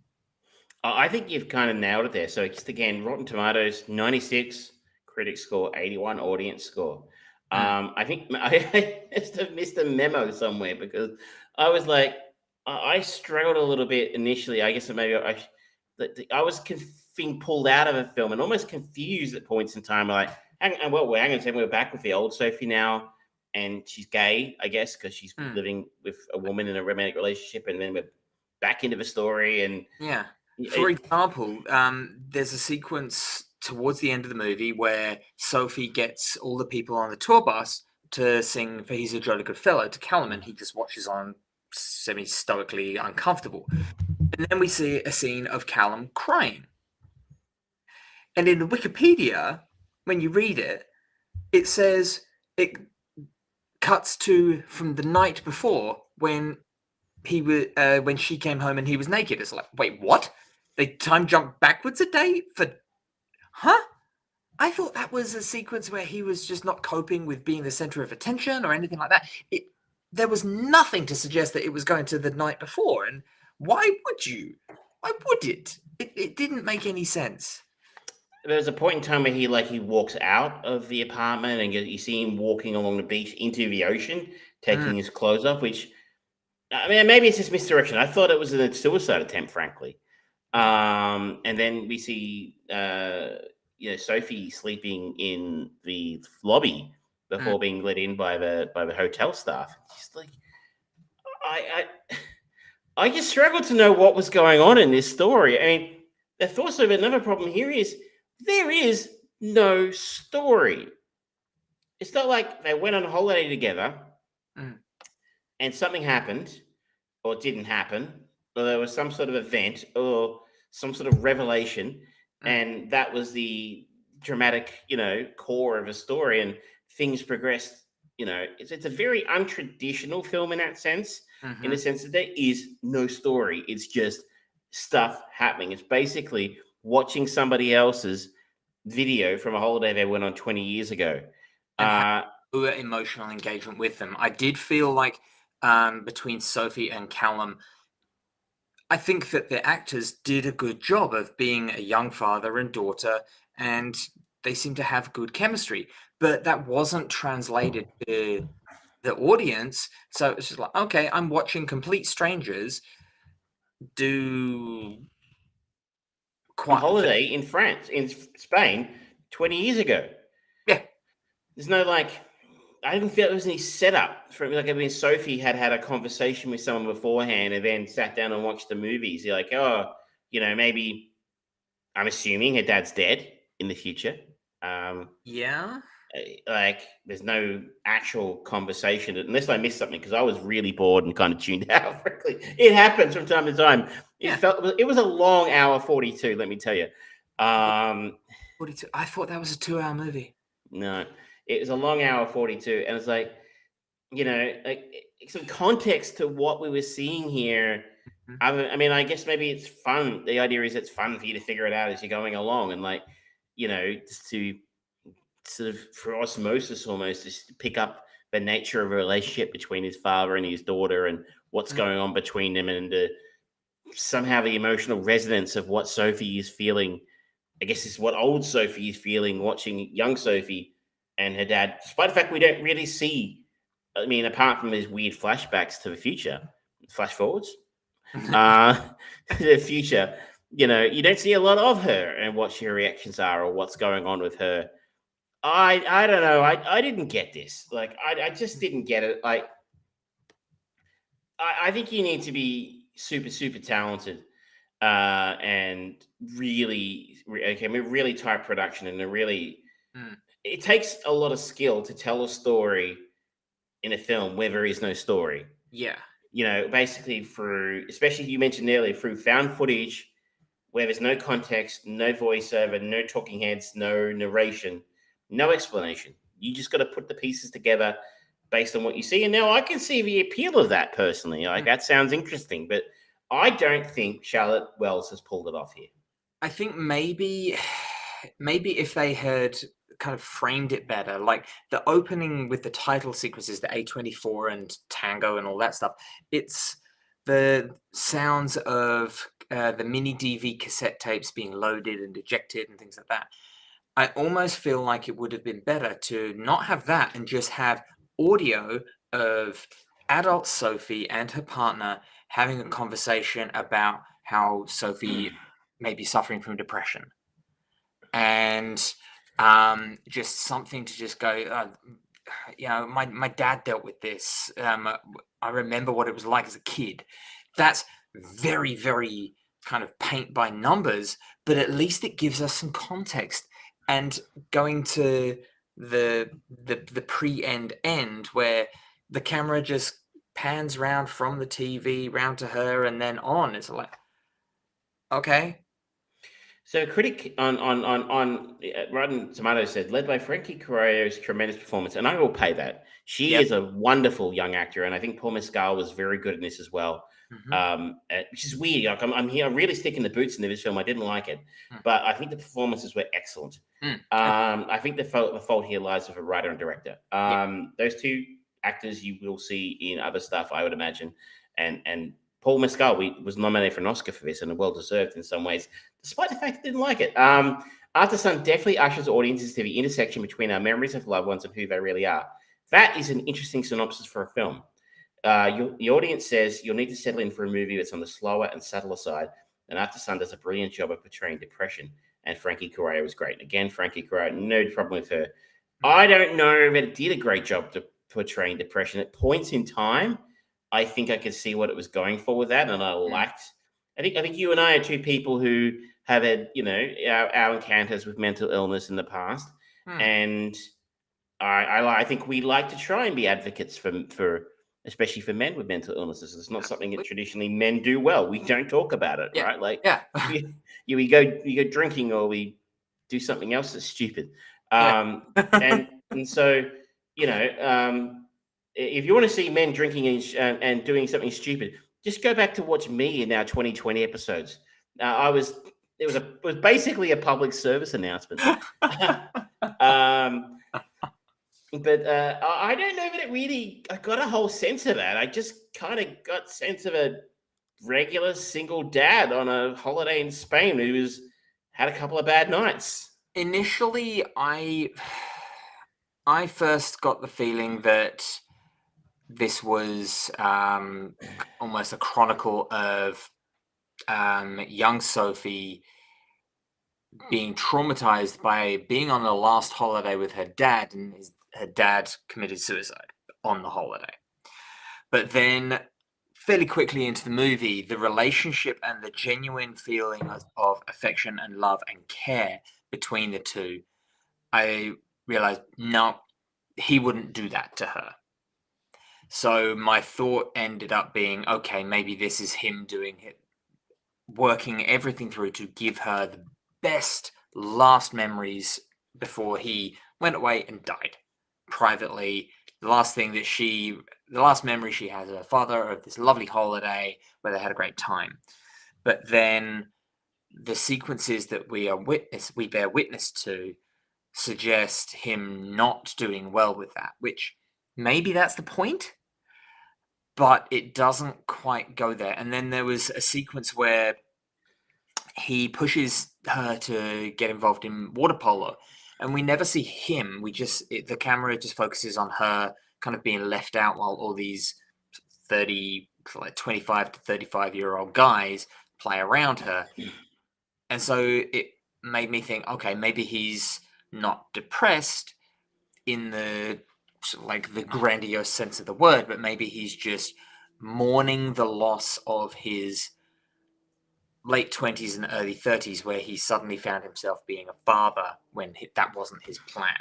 I think you've kind of nailed it there. So just again, Rotten Tomatoes 96, critic score 81, audience score. I think I must have missed a memo somewhere, because I was like, I struggled a little bit initially. I guess maybe I was being pulled out of a film and almost confused at points in time. Like, hang on a second, we're back with the old Sophie now, and she's gay, I guess, because she's living with a woman in a romantic relationship, and then we're back into the story. And yeah, for example, there's a sequence towards the end of the movie where Sophie gets all the people on the tour bus to sing "For He's a Jolly Good Fellow" to Callum, and he just watches on semi-stoically uncomfortable. And then we see a scene of Callum crying. And in the Wikipedia, when you read it, it says it cuts to from the night before when when she came home and he was naked. It's like, wait, what? They time jumped backwards a day for, huh? I thought that was a sequence where he was just not coping with being the center of attention or anything like that. There was nothing to suggest that it was going to the night before. And why would you? Why would it? It didn't make any sense. There's a point in time where he walks out of the apartment and you see him walking along the beach into the ocean, taking his clothes off, which, I mean, maybe it's just misdirection. I thought it was a suicide attempt, frankly. And then we see, Sophie sleeping in the lobby before being let in by the hotel staff. Just like, I just struggled to know what was going on in this story. I mean, there's also another problem here is there is no story. It's not like they went on holiday together and something happened or didn't happen, or there was some sort of event or some sort of revelation, and that was the dramatic, core of a story, and things progressed. It's a very untraditional film in that sense, in the sense that there is no story. It's just stuff happening. It's basically watching somebody else's video from a holiday they went on 20 years ago. Emotional engagement with them. I did feel like between Sophie and Callum, I think that the actors did a good job of being a young father and daughter, and they seem to have good chemistry. But that wasn't translated to the audience. So it's just like, okay, I'm watching complete strangers do holiday in France, in Spain, 20 years ago. Yeah. There's no I didn't feel there was any setup for it. I mean, Sophie had a conversation with someone beforehand and then sat down and watched the movies. You're like, oh, maybe I'm assuming her dad's dead in the future. Yeah. There's no actual conversation unless I missed something, because I was really bored and kind of tuned out. Frankly, it happens from time to time. It was a long hour 42. Let me tell you. 42. I thought that was a 2-hour movie. No, it was a long hour 42, and it's like, some context to what we were seeing here. I mean, I guess maybe it's fun. The idea is it's fun for you to figure it out as you're going along, and just to sort of for osmosis almost, just to pick up the nature of a relationship between his father and his daughter and what's going on between them, and somehow the emotional resonance of what Sophie is feeling. I guess is what old Sophie is feeling watching young Sophie and her dad, despite the fact we don't really see, I mean, apart from these weird flashbacks to the future, flash forwards, the future, you don't see a lot of her and what her reactions are or what's going on with her. I don't know. I didn't get this. I just didn't get it. I think you need to be super, super talented and really, really tight production, and it takes a lot of skill to tell a story in a film where there is no story. Yeah. Basically especially you mentioned earlier, through found footage where there's no context, no voiceover, no talking heads, no narration, no explanation. You just got to put the pieces together based on what you see. And now I can see the appeal of that personally. That sounds interesting, but I don't think Charlotte Wells has pulled it off here. I think maybe if they had kind of framed it better, like the opening with the title sequences, the A24 and Tango and all that stuff, it's the sounds of the mini DV cassette tapes being loaded and ejected and things like that. I almost feel like it would have been better to not have that and just have audio of adult Sophie and her partner having a conversation about how Sophie may be suffering from depression, and just something to just go, my dad dealt with this. I remember what it was like as a kid. That's very, very kind of paint by numbers, but at least it gives us some context. And going to the pre-end where the camera just pans round from the TV round to her and then on. It's like, okay. So a critic on Rotten Tomatoes said, led by Frankie Correa's tremendous performance, and I will pay that. She Yep. is a wonderful young actor, and I think Paul Mescal was very good in this as well. Which is weird. Like I'm here, I'm really sticking the boots into this film. I didn't like it, but I think the performances were excellent. I think the fault here lies with a writer and director. Those two actors you will see in other stuff, I would imagine, and Paul Mescal was nominated for an Oscar for this, and well deserved in some ways, despite the fact I didn't like it. After Sun definitely ushers audiences to the intersection between our memories of loved ones and who they really are. That is an interesting synopsis for a film. The audience says you'll need to settle in for a movie that's on the slower and subtler side, and After Sun does a brilliant job of portraying depression, and Frankie Correa was great. Again, Frankie Correa, no problem with her. I don't know that it did a great job to portraying depression. At points in time, I think I could see what it was going for with that, and I liked. I think you and I are two people who have had, our encounters with mental illness in the past, and I think we like to try and be advocates for especially for men with mental illnesses. It's not something that traditionally men do well. We don't talk about it, right? Like, we go drinking or we do something else that's stupid, and so if you want to see men drinking and doing something stupid, just go back to watch me in our 2020 episodes. It was basically a public service announcement. But I don't know that I got a whole sense of that. I just kind of got sense of a regular single dad on a holiday in Spain who had a couple of bad nights. Initially, I first got the feeling that this was almost a chronicle of young Sophie being traumatized by being on the last holiday with her dad, and her dad committed suicide on the holiday. But then fairly quickly into the movie, the relationship and the genuine feeling of affection and love and care between the two, I realized, no, he wouldn't do that to her. So my thought ended up being, okay, maybe this is him doing it, working everything through to give her the best last memories before he went away and died privately. The last memory she has of her father, of this lovely holiday where they had a great time. But then the sequences that we bear witness to suggest him not doing well with that, which maybe that's the point, but it doesn't quite go there. And then there was a sequence where he pushes her to get involved in water polo, and we never see him. The camera just focuses on her kind of being left out while all these 25 to 35-year-old guys play around her. And so it made me think, okay, maybe he's not depressed in the sort of like the grandiose sense of the word, but maybe he's just mourning the loss of his late 20s and early 30s, where he suddenly found himself being a father when that wasn't his plan.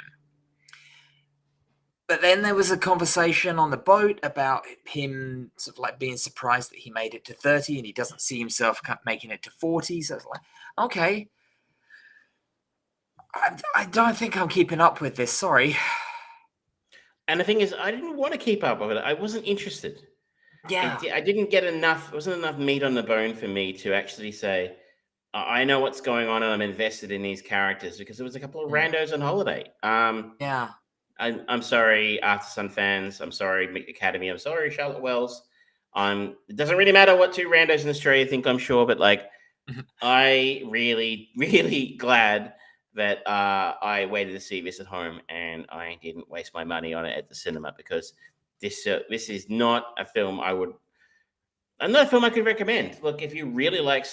But then there was a conversation on the boat about him sort of like being surprised that he made it to 30 and he doesn't see himself making it to 40. So I was like, okay, I don't think I'm keeping up with this. Sorry. And the thing is, I didn't want to keep up with it. I wasn't interested. Yeah. I didn't get enough. It wasn't enough meat on the bone for me to actually say, I know what's going on and I'm invested in these characters, because there was a couple of randos on holiday. Yeah. I'm sorry, After Sun fans. I'm sorry, Mick Academy. I'm sorry, Charlotte Wells. It doesn't really matter what two randos in Australia think, I'm sure, but like, I really, really glad that I waited to see this at home and I didn't waste my money on it at the cinema, because this is not a film I could recommend. Look, if you really like,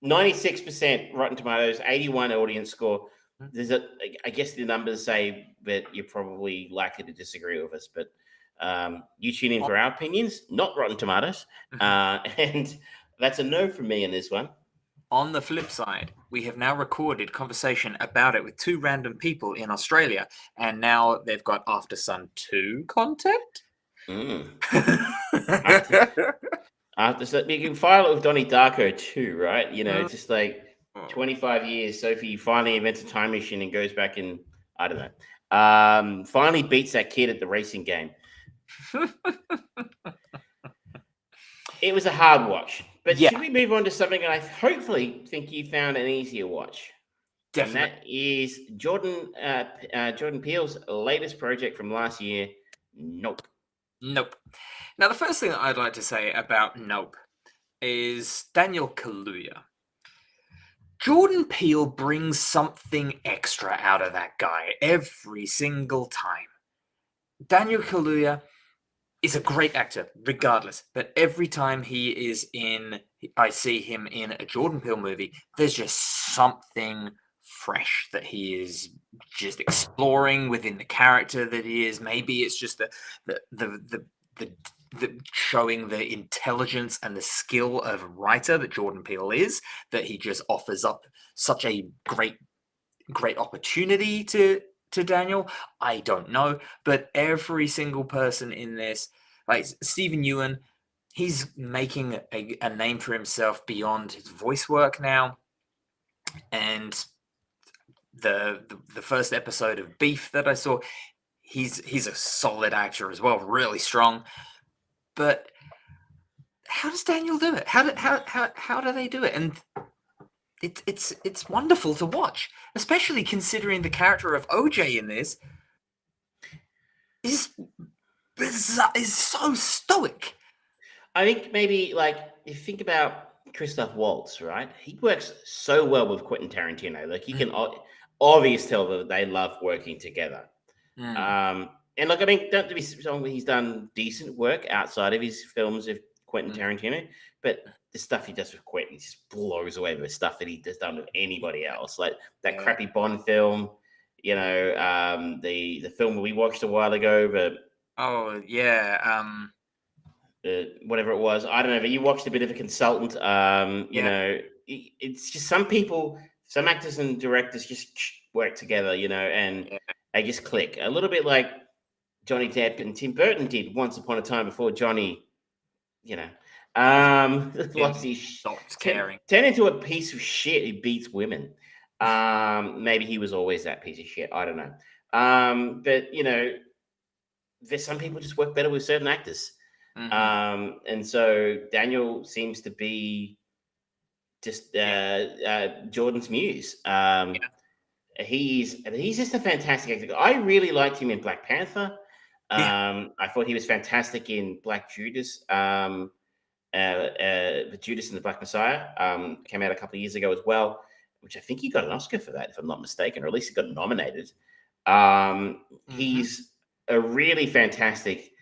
96% Rotten Tomatoes, 81 audience score. I guess the numbers say that you're probably likely to disagree with us, but you tune in for our opinions, not Rotten Tomatoes, and that's a no from me in this one. On the flip side, we have now recorded conversation about it with two random people in Australia, and now they've got After Sun 2 content. Mm. After so you can file it with Donnie Darko too, right? You know, Mm. it's just like 25 years. Sophie finally invents a time machine and goes back and I don't know. Finally beats that kid at the racing game. It was a hard watch, but Yeah. should we move on to something I hopefully think you found an easier watch? Definitely. And that is Jordan Peele's latest project from last year, Nope. Nope. Now, the first thing that I'd like to say about Nope is Daniel Kaluuya. Jordan Peele brings something extra out of that guy every single time. Daniel Kaluuya is a great actor, regardless, but every time I see him in a Jordan Peele movie, there's just something fresh that he is just exploring within the character that he is. Maybe it's just the showing the intelligence and the skill of writer that Jordan Peele is, that he just offers up such a great opportunity to Daniel. I don't know, but every single person in this, like Stephen Ewan, he's making a name for himself beyond his voice work now. And the first episode of Beef that I saw, he's a solid actor as well, really strong. But how does Daniel do it? How do they do it? And it's wonderful to watch, especially considering the character of OJ in this is bizarre, is so stoic. I think maybe like if you think about Christoph Waltz, right? He works so well with Quentin Tarantino. Like you can obviously tell that they love working together. And look, I mean, don't be wrong, he's done decent work outside of his films of Quentin Tarantino, but the stuff he does with Quentin just blows away the stuff that he has done with anybody else. Like that crappy Bond film, you know, the film we watched a while ago, but whatever it was, I don't know. But you watched a bit of a consultant. You know, it's just some people, some actors and directors just work together, you know, and they just click a little bit like Johnny Depp and Tim Burton did once upon a time before Johnny, you know, lost his stopped caring. Turn into a piece of shit who beats women. Maybe he was always that piece of shit. I don't know. But you know, there's some people just work better with certain actors. And so Daniel seems to be just Jordan's muse. He's just a fantastic actor. I really liked him in Black Panther. I thought he was fantastic in Black Judas. Judas and the Black Messiah came out a couple of years ago as well, which I think he got an Oscar for that, if I'm not mistaken, or at least he got nominated. He's a really fantastic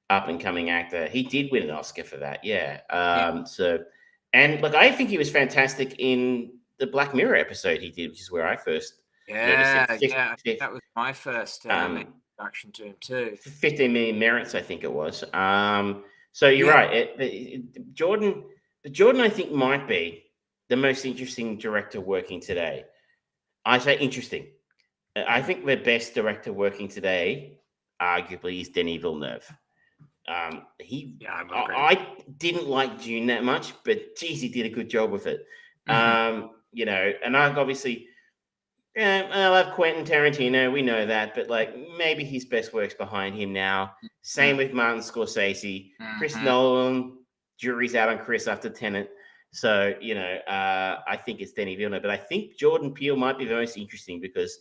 up and coming actor. He did win an Oscar for that. So, and look, I think he was fantastic in the Black Mirror episode he did, which is where I first noticed him. I think that was my first introduction to him too. 15 Million Merits, I think it was. So you're right. Jordan, I think, might be the most interesting director working today. I say interesting. I think the best director working today, arguably, is Denis Villeneuve. I didn't like Dune that much, but geez, he did a good job with it. You know, and I obviously, I love Quentin Tarantino. We know that, but like maybe his best work's behind him now. Same with Martin Scorsese, Chris Nolan. Jury's out on Chris after Tenet. So you know, I think it's Denis Villeneuve, but I think Jordan Peele might be the most interesting because,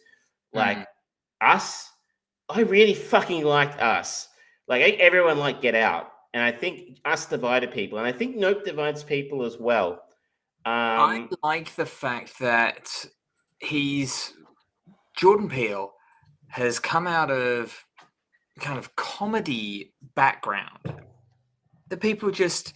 like, Us, I really fucking liked Us. Like everyone liked Get Out, and I think Us divided people, and I think Nope divides people as well. I like the fact that Jordan Peele has come out of kind of comedy background. The people just,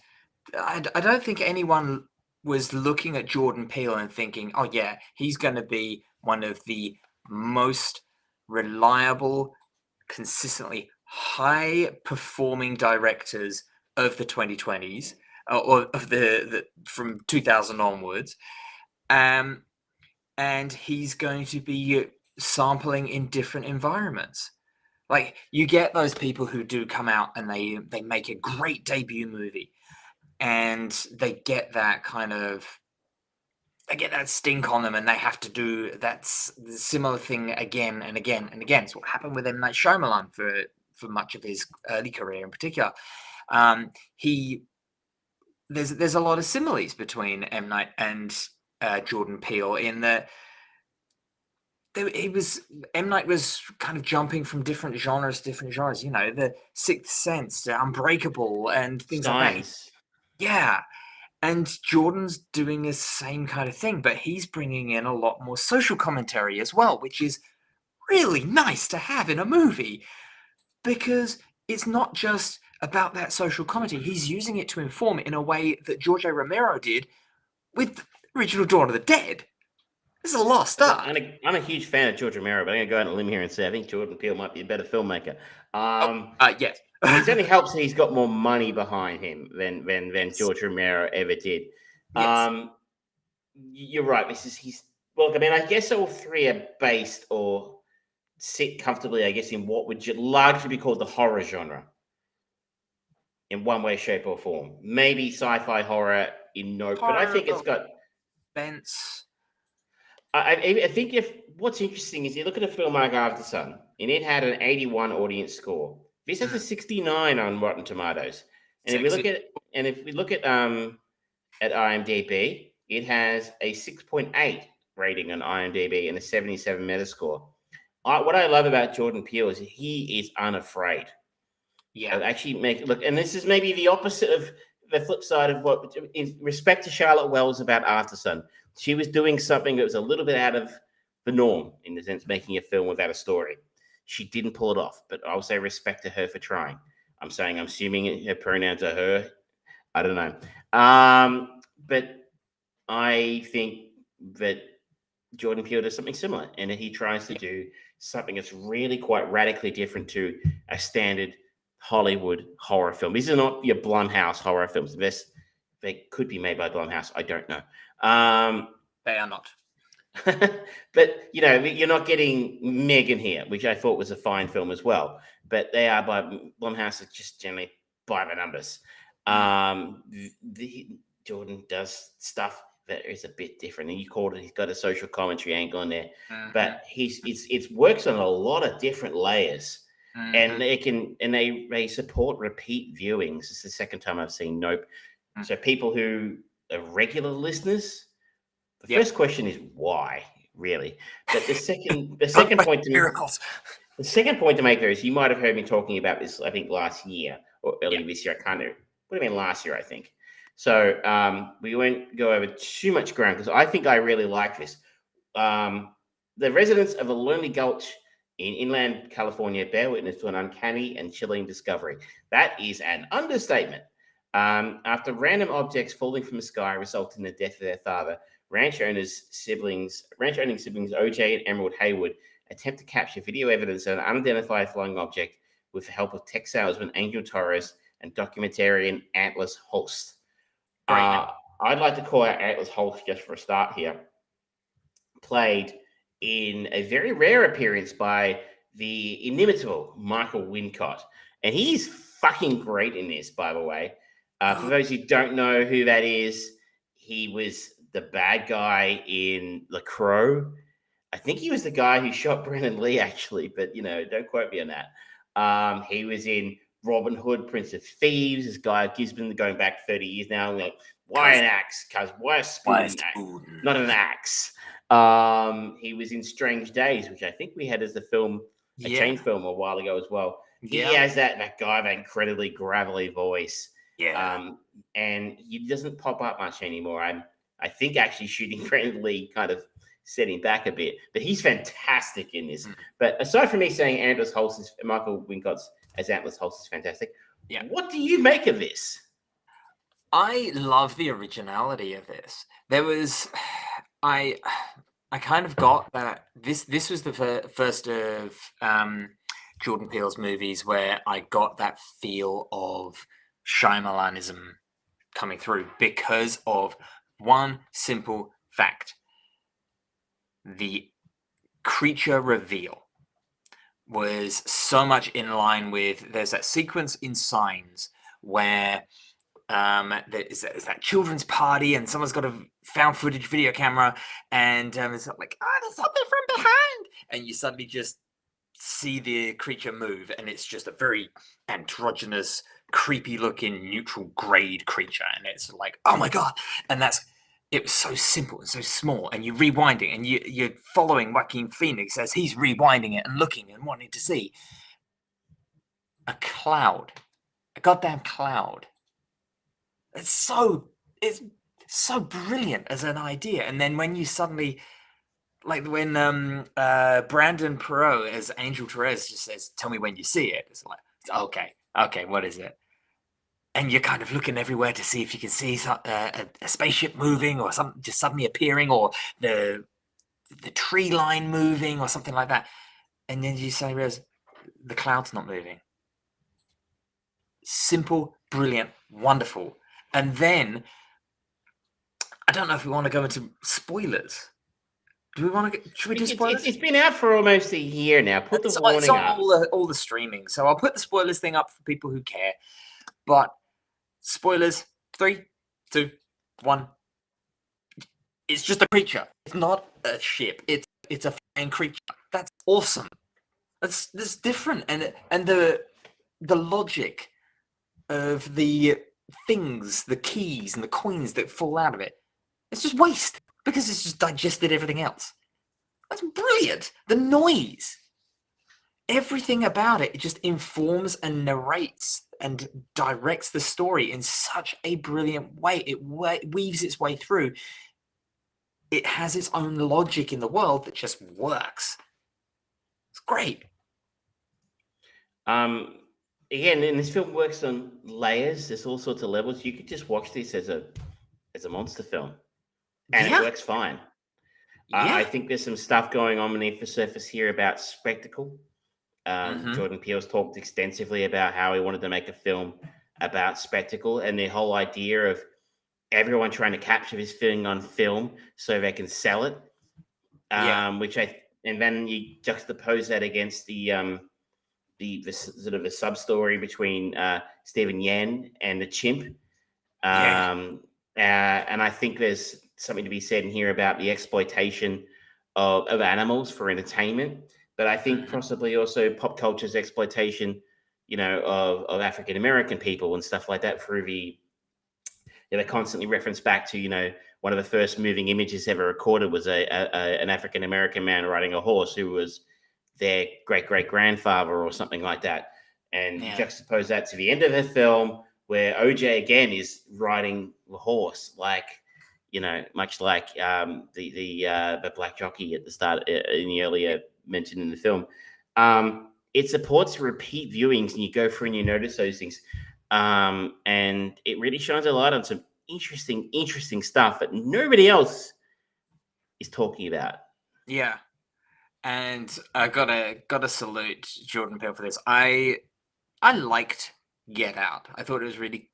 I don't think anyone was looking at Jordan Peele and thinking, oh yeah, he's going to be one of the most reliable, consistently high-performing directors of the 2020s, or of the from 2000 onwards, and he's going to be sampling in different environments. Like, you get those people who do come out and they make a great debut movie, and they get that stink on them, and they have to do that similar thing again and again and again. It's what happened with M. Night Shyamalan for much of his early career in particular. There's a lot of similes between M. Night and Jordan Peele in that M. Night was kind of jumping from different genres to different genres. You know, The Sixth Sense, to Unbreakable, and things like that. Yeah. And Jordan's doing the same kind of thing, but he's bringing in a lot more social commentary as well, which is really nice to have in a movie, because it's not just about that social commentary. He's using it to inform in a way that George A. Romero did with the original Dawn of the Dead. This is a lot of stuff. I'm a huge fan of George Romero, but I'm going to go out on a limb here and say I think Jordan Peele might be a better filmmaker. Yes. It certainly helps that he's got more money behind him than George Romero ever did. Yes. You're right. Well, I mean, I guess all three are based or sit comfortably, I guess, in what would largely be called the horror genre, in one way, shape, or form. Maybe sci-fi horror in Nope, but I think it's got suspense. I think what's interesting is you look at a film like Aftersun, and it had an 81 audience score. This has a 69 on Rotten Tomatoes, and if we look at IMDb, it has a 6.8 rating on IMDb and a 77 Metascore. What I love about Jordan Peele is he is unafraid. Yeah, actually and this is maybe the opposite of the flip side of what, in respect to Charlotte Wells about Aftersun. She was doing something that was a little bit out of the norm, in the sense making a film without a story. She didn't pull it off, but I'll say respect to her for trying. I'm assuming her pronouns are her. I don't know. But I think that Jordan Peele does something similar, and that he tries to do something that's really quite radically different to a standard Hollywood horror film. These are not your Blumhouse horror films. They could be made by Blumhouse. I don't know. They are not. But, you're not getting Megan here, which I thought was a fine film as well. But they are by Blumhouse, it's just generally by the numbers. Jordan does stuff that is a bit different. And you called it, he's got a social commentary angle in there. But it works on a lot of different layers. And they support repeat viewings. It's the second time I've seen Nope. So people who are regular listeners, the first question is why, really. But the second point to make there is, you might have heard me talking about this, I think, last year or earlier this year. I can't remember. Would have been last year, I think. So we won't go over too much ground, because I think I really like this. The residents of a lonely gulch in inland California bear witness to an uncanny and chilling discovery. That is an understatement. After random objects falling from the sky result in the death of their father, ranch-owning siblings OJ and Emerald Haywood attempt to capture video evidence of an unidentified flying object with the help of tech salesman Angel Torres and documentarian Atlas Holst. I'd like to call out Atlas Holst just for a start here. Played in a very rare appearance by the inimitable Michael Wincott. And he's fucking great in this, by the way. For those who don't know who that is, he was the bad guy in The Crow. I think he was the guy who shot Brennan Lee, actually, but, don't quote me on that. He was in Robin Hood, Prince of Thieves, this guy Gisborne, going back 30 years now. Like, why an axe? Why a spoon? Not an axe. He was in Strange Days, which I think we had as a chain film a while ago as well. He has that guy, that incredibly gravelly voice. And he doesn't pop up much anymore. I think actually shooting Brandon Lee kind of set him back a bit, but he's fantastic in this. But aside from me saying Michael Wincott's as Atlas Holst is fantastic. Yeah. What do you make of this? I love the originality of this. There was, I kind of got that this was the first of Jordan Peele's movies where I got that feel of Shyamalanism coming through, because of one simple fact: the creature reveal. was so much in line with. There's that sequence in Signs where there's that children's party and someone's got a found footage video camera, and it's like, oh, there's something from behind, and you suddenly just see the creature move, and it's just a very androgynous, creepy looking neutral grade creature, and it's like, oh my god. And it was so simple and so small, and you rewind it, and you're following Joaquin Phoenix as he's rewinding it and looking and wanting to see a goddamn cloud. It's so brilliant as an idea. And then when you suddenly, like when Brandon Perot as Angel Therese just says, "Tell me when you see it," it's like, okay, what is it? And you're kind of looking everywhere to see if you can see a spaceship moving, or something just suddenly appearing, or the tree line moving, or something like that. And then you say, the cloud's not moving. Simple, brilliant, wonderful. And then, I don't know if we want to go into spoilers. Do we want to? Should we do spoilers? It's been out for almost a year now. Put the warning up. All the streaming. So I'll put the spoilers thing up for people who care. But spoilers, 3, 2, 1. It's just a creature. It's not a ship. It's a flying creature. That's awesome. That's different, and the logic of the things, the keys and the coins that fall out of it, it's just waste because it's just digested everything else. That's brilliant. The noise, everything about it just informs and narrates and directs the story in such a brilliant way. It weaves its way through. It has its own logic in the world that just works. It's great. Again, and this film works on layers. There's all sorts of levels. You could just watch this as a monster film, and it works fine. Yeah. I think there's some stuff going on beneath the surface here about spectacle. Jordan Peele's talked extensively about how he wanted to make a film about spectacle, and the whole idea of everyone trying to capture this thing on film so they can sell it. And then you juxtapose that against the sort of a sub story between Stephen Yan and the chimp. And I think there's something to be said in here about the exploitation of animals for entertainment. But I think possibly also pop culture's exploitation, of African American people and stuff like that through they constantly reference back to, one of the first moving images ever recorded was an African American man riding a horse who was their great-great-grandfather or something like that. And juxtapose that to the end of the film where OJ again is riding the horse, like, much like the black jockey at the start in the earlier mentioned in the film. It supports repeat viewings, and you go through and you notice those things. And it really shines a light on some interesting stuff that nobody else is talking about. Yeah. And I gotta salute Jordan Peele for this. I liked Get Out. I thought it was really,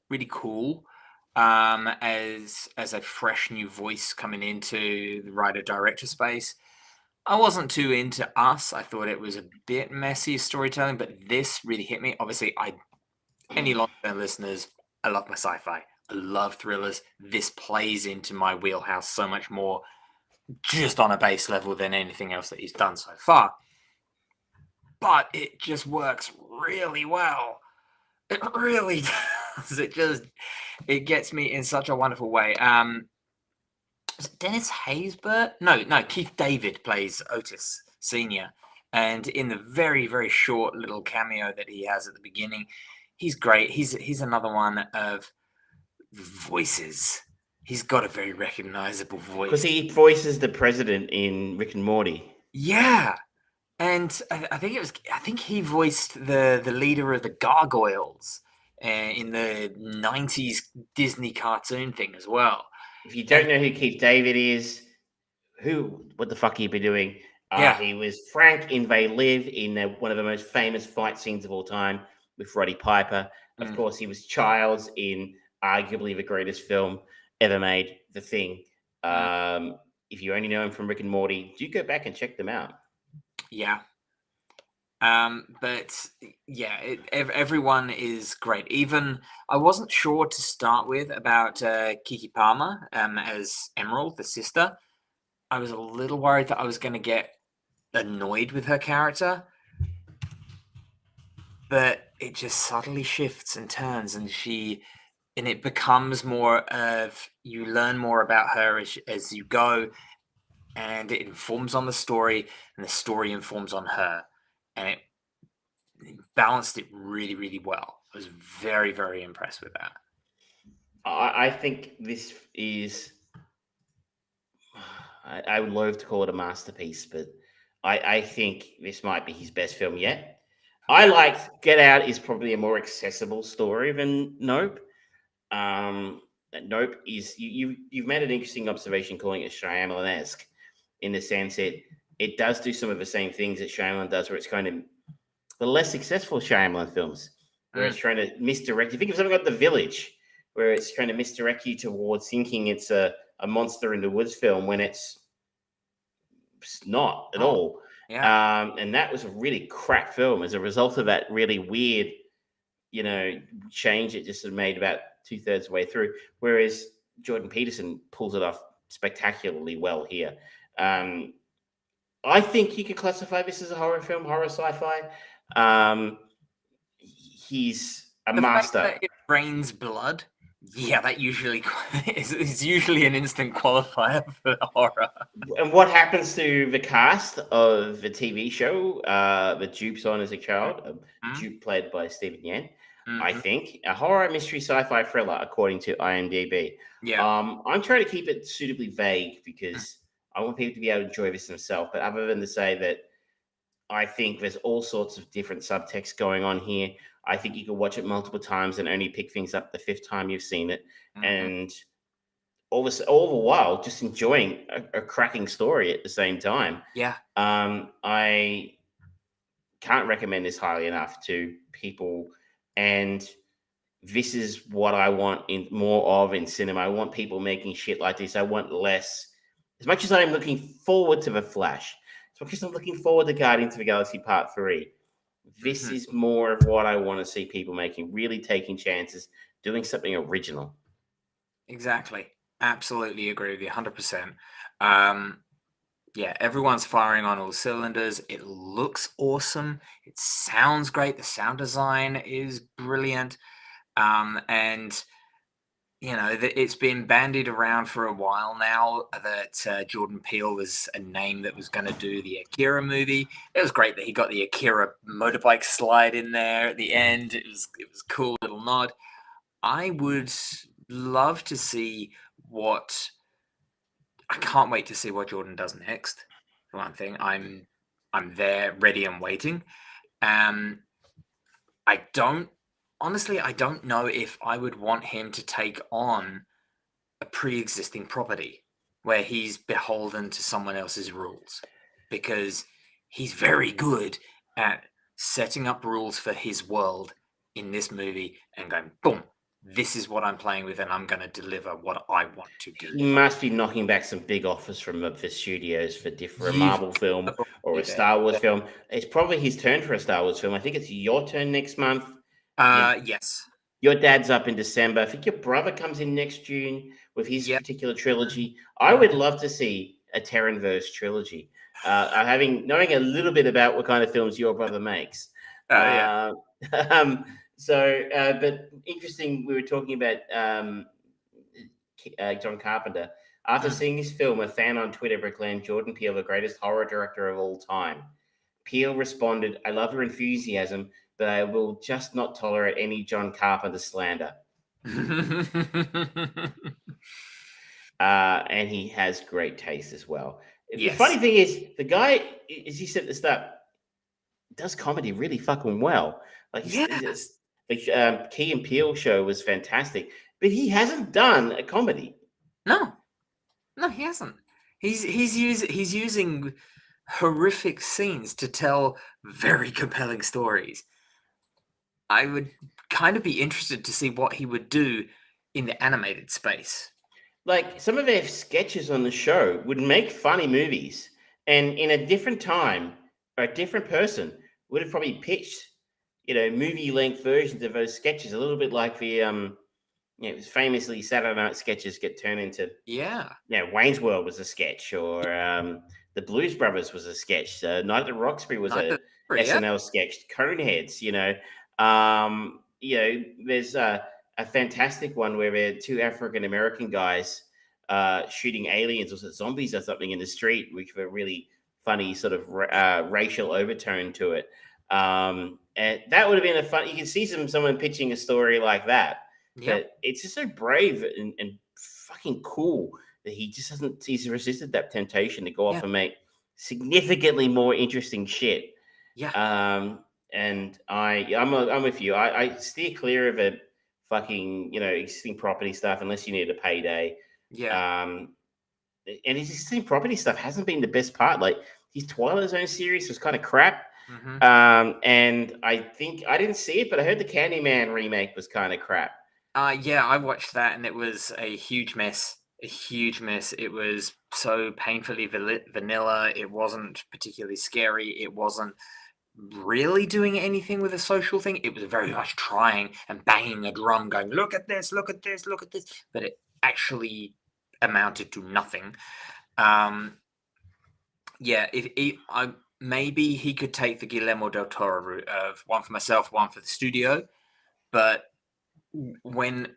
really cool. As a fresh new voice coming into the writer-director space. I wasn't too into Us. I thought it was a bit messy storytelling, but this really hit me. Obviously, any long-term listeners, I love my sci-fi. I love thrillers. This plays into my wheelhouse so much more, just on a base level, than anything else that he's done so far. But it just works really well. It really does. It gets me in such a wonderful way. Is it Dennis Haysbert? No, Keith David plays Otis Sr. And in the very, very short little cameo that he has at the beginning, he's great. He's another one of voices. He's got a very recognizable voice. Because he voices the president in Rick and Morty. Yeah. And I think he voiced the leader of the Gargoyles in the 90s Disney cartoon thing as well. If you don't know who Keith David is, what the fuck he be doing? He was Frank in They Live in one of the most famous fight scenes of all time with Roddy Piper. Of course, he was Childs in arguably the greatest film ever made, The Thing. If you only know him from Rick and Morty, do go back and check them out. Yeah. But yeah, everyone is great. Even I wasn't sure to start with about Kiki Palmer as Emerald, the sister. I was a little worried that I was going to get annoyed with her character, but it just subtly shifts and turns, and it becomes more of, you learn more about her as you go, and it informs on the story, and the story informs on her, and it balanced it really, really well. I was very, very impressed with that. I think this is. I would love to call it a masterpiece, but I think this might be his best film yet. I Yeah. like Get Out is probably a more accessible story than Nope. Nope is you've made an interesting observation calling it Shyamalan-esque in the sense it does do some of the same things that Shyamalan does, where it's kind of the less successful Shyamalan films, where it's trying to misdirect you. Think of something like The Village, where it's trying to misdirect you towards thinking it's a monster in the woods film when it's not at all. Yeah. And that was a really crap film as a result of that really weird, change it just made about 2/3 of the way through. Whereas Jordan Peterson pulls it off spectacularly well here. I think you could classify this as a horror film, horror sci-fi. He's a The fact master. that it rains blood, yeah, that usually is usually an instant qualifier for horror. And what happens to the cast of the TV show that Jupe's on as a child? Jupe played by Stephen Yan. I think a horror mystery sci-fi thriller, according to IMDb. Yeah. I'm trying to keep it suitably vague because I want people to be able to enjoy this themselves. But other than to say that I think there's all sorts of different subtext going on here. I think you can watch it multiple times and only pick things up the fifth time you've seen it. And all the while just enjoying a cracking story at the same time. Yeah. I can't recommend this highly enough to people. And this is what I want more of in cinema. I want people making shit like this. I want less. As much as I'm looking forward to The Flash, as much as I'm looking forward to Guardians of the Galaxy Part 3, this is more of what I want to see people making, really taking chances, doing something original. Exactly. Absolutely agree with you 100%. Yeah, everyone's firing on all cylinders. It looks awesome. It sounds great. The sound design is brilliant. And it's been bandied around for a while now that Jordan Peele was a name that was going to do the Akira movie. It was great that he got the Akira motorbike slide in there at the end. It was a cool little nod. I would love to see I can't wait to see what Jordan does next. For one thing, I'm there, ready and waiting. Honestly, I don't know if I would want him to take on a pre-existing property where he's beholden to someone else's rules, because he's very good at setting up rules for his world in this movie and going, boom, this is what I'm playing with, and I'm going to deliver what I want to deliver. He must be knocking back some big offers from the studios for a Marvel film or a Star Wars film. It's probably his turn for a Star Wars film. I think it's your turn next month. Yes. Your dad's up in December. I think your brother comes in next June with his particular trilogy. I would love to see a Terranverse trilogy. Knowing a little bit about what kind of films your brother makes. But interesting, we were talking about John Carpenter. After seeing this film, a fan on Twitter proclaimed Jordan Peele the greatest horror director of all time. Peele responded, "I love your enthusiasm, but I will just not tolerate any John Carpenter slander." And he has great taste as well. Yes. The funny thing is, the guy, as you said at the start, does comedy really fucking well. The Key and Peele show was fantastic, but he hasn't done a comedy. No, he hasn't. He's using horrific scenes to tell very compelling stories. I would kind of be interested to see what he would do in the animated space. Like, some of their sketches on the show would make funny movies, and in a different time or a different person would have probably pitched, movie length versions of those sketches, a little bit like the famously Saturday night sketches get turned into, Yeah. Wayne's World was a sketch, or the Blues Brothers was a sketch. Night at Roxbury was a Yeah. SNL sketch. Coneheads, there's a fantastic one where there are two African American guys shooting aliens or zombies or something in the street, which were really funny, sort of racial overtone to it. And that would have been a fun. You can see someone pitching a story like that. Yep. But it's just so brave and fucking cool that he's resisted that temptation to go off and make significantly more interesting shit. Yeah. And I'm with you. I steer clear of it fucking, existing property stuff unless you need a payday. Yeah. And his existing property stuff hasn't been the best part. Like his Twilight Zone series was kind of crap. Mm-hmm. And I think I didn't see it, but I heard the Candyman remake was kind of crap. Yeah, I watched that and it was a huge mess. A huge mess. It was so painfully vanilla. It wasn't particularly scary. It wasn't really doing anything with a social thing. It was very much trying and banging a drum, going, "Look at this! Look at this! Look at this!" But it actually amounted to nothing. Yeah, maybe he could take the Guillermo del Toro route of one for myself, one for the studio, but when,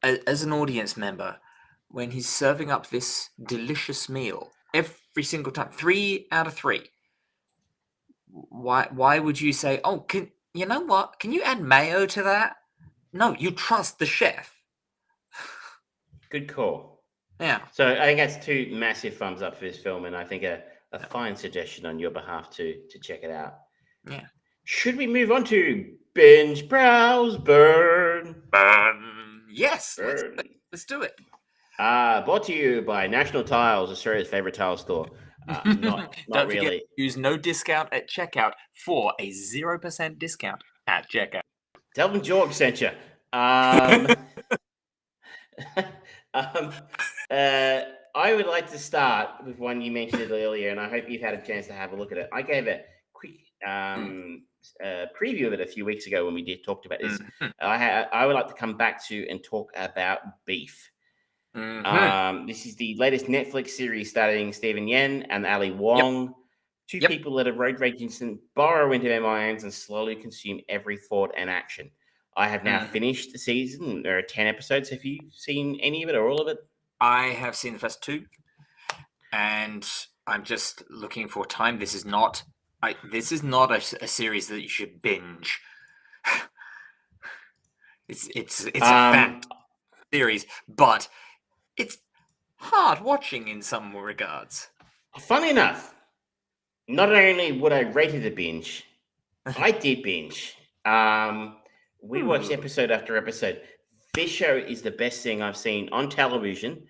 as an audience member, when he's serving up this delicious meal every single time, 3 out of 3, why would you say, "Oh, you know what? Can you add mayo to that?" No, you trust the chef. Good call. Yeah. So I think that's 2 massive thumbs up for this film, and I think a fine suggestion on your behalf to check it out. Yeah. Should we move on to Binge, Browse, Burn? Yes, Burn. Let's do it. Brought to you by National Tiles, Australia's favorite tile store. Not Don't really. Forget, use no discount at checkout for a 0% discount at checkout. Tell them George sent you. I would like to start with one you mentioned earlier, and I hope you've had a chance to have a look at it. I gave a quick preview of it a few weeks ago when we talked about this. I would like to come back to and talk about Beef. This is the latest Netflix series starring Stephen Yen and Ali Wong. Two people that are road raging and burrow into their minds and slowly consume every thought and action. I have now finished the season. There are 10 episodes. Have you seen any of it or all of it? I have seen the first 2, and I'm just looking for time. This is not a series that you should binge. It's a fact series, but it's hard watching in some regards. Funny enough, not only would I rate it a binge, I did binge. We watched episode after episode. This show is the best thing I've seen on television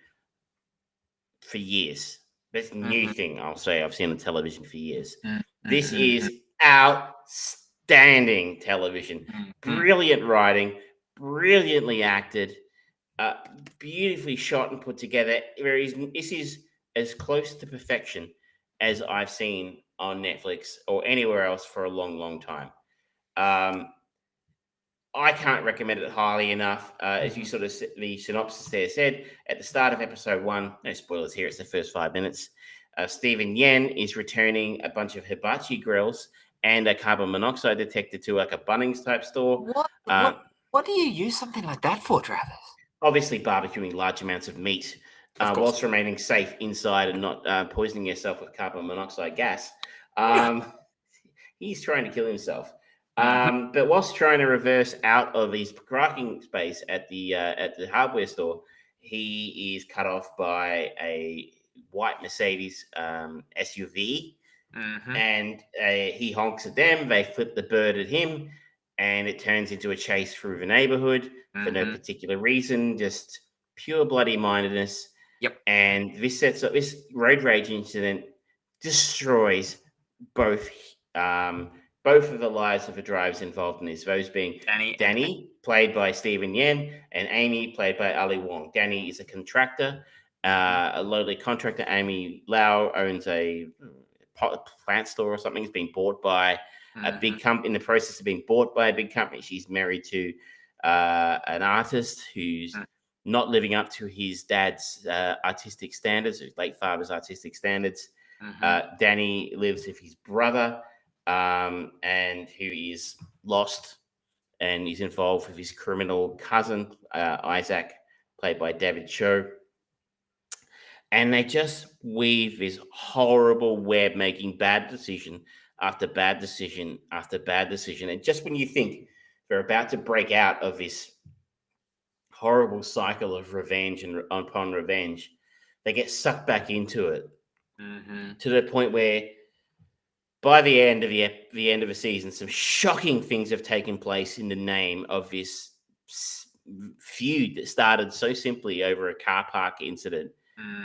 for years. That's a new thing I'll say I've seen on television for years. This is outstanding television. Brilliant writing, brilliantly acted, beautifully shot and put together. This is as close to perfection as I've seen on Netflix or anywhere else for a long, long time. I can't recommend it highly enough. As you sort of the synopsis there said, at the start of episode 1, no spoilers here, it's the first 5 minutes. Stephen Yen is returning a bunch of hibachi grills and a carbon monoxide detector to like a Bunnings type store. What do you use something like that for, Travis? Obviously, barbecuing large amounts of meat whilst remaining safe inside and not poisoning yourself with carbon monoxide gas. He's trying to kill himself. But whilst trying to reverse out of his parking space at the hardware store, he is cut off by a white Mercedes SUV, and he honks at them. They flip the bird at him, and it turns into a chase through the neighborhood for no particular reason, just pure bloody mindedness. And this sets up this road rage incident destroys both of the lives of the drivers involved in this, those being Danny, played by Stephen Yen, and Amy, played by Ali Wong. Danny is a contractor, a lowly contractor. Amy Lau owns a plant store or something. It's been bought by a big company in the process of being bought by a big company. She's married to an artist who's not living up to his dad's artistic standards, his late father's artistic standards. Danny lives with his brother, and who is lost, and he's involved with his criminal cousin, Isaac, played by David Cho. And they just weave this horrible web, making bad decision after bad decision after bad decision. And just when you think they're about to break out of this horrible cycle of revenge and upon revenge, they get sucked back into it to the point where by the end of the end of the season, some shocking things have taken place in the name of this feud that started so simply over a car park incident.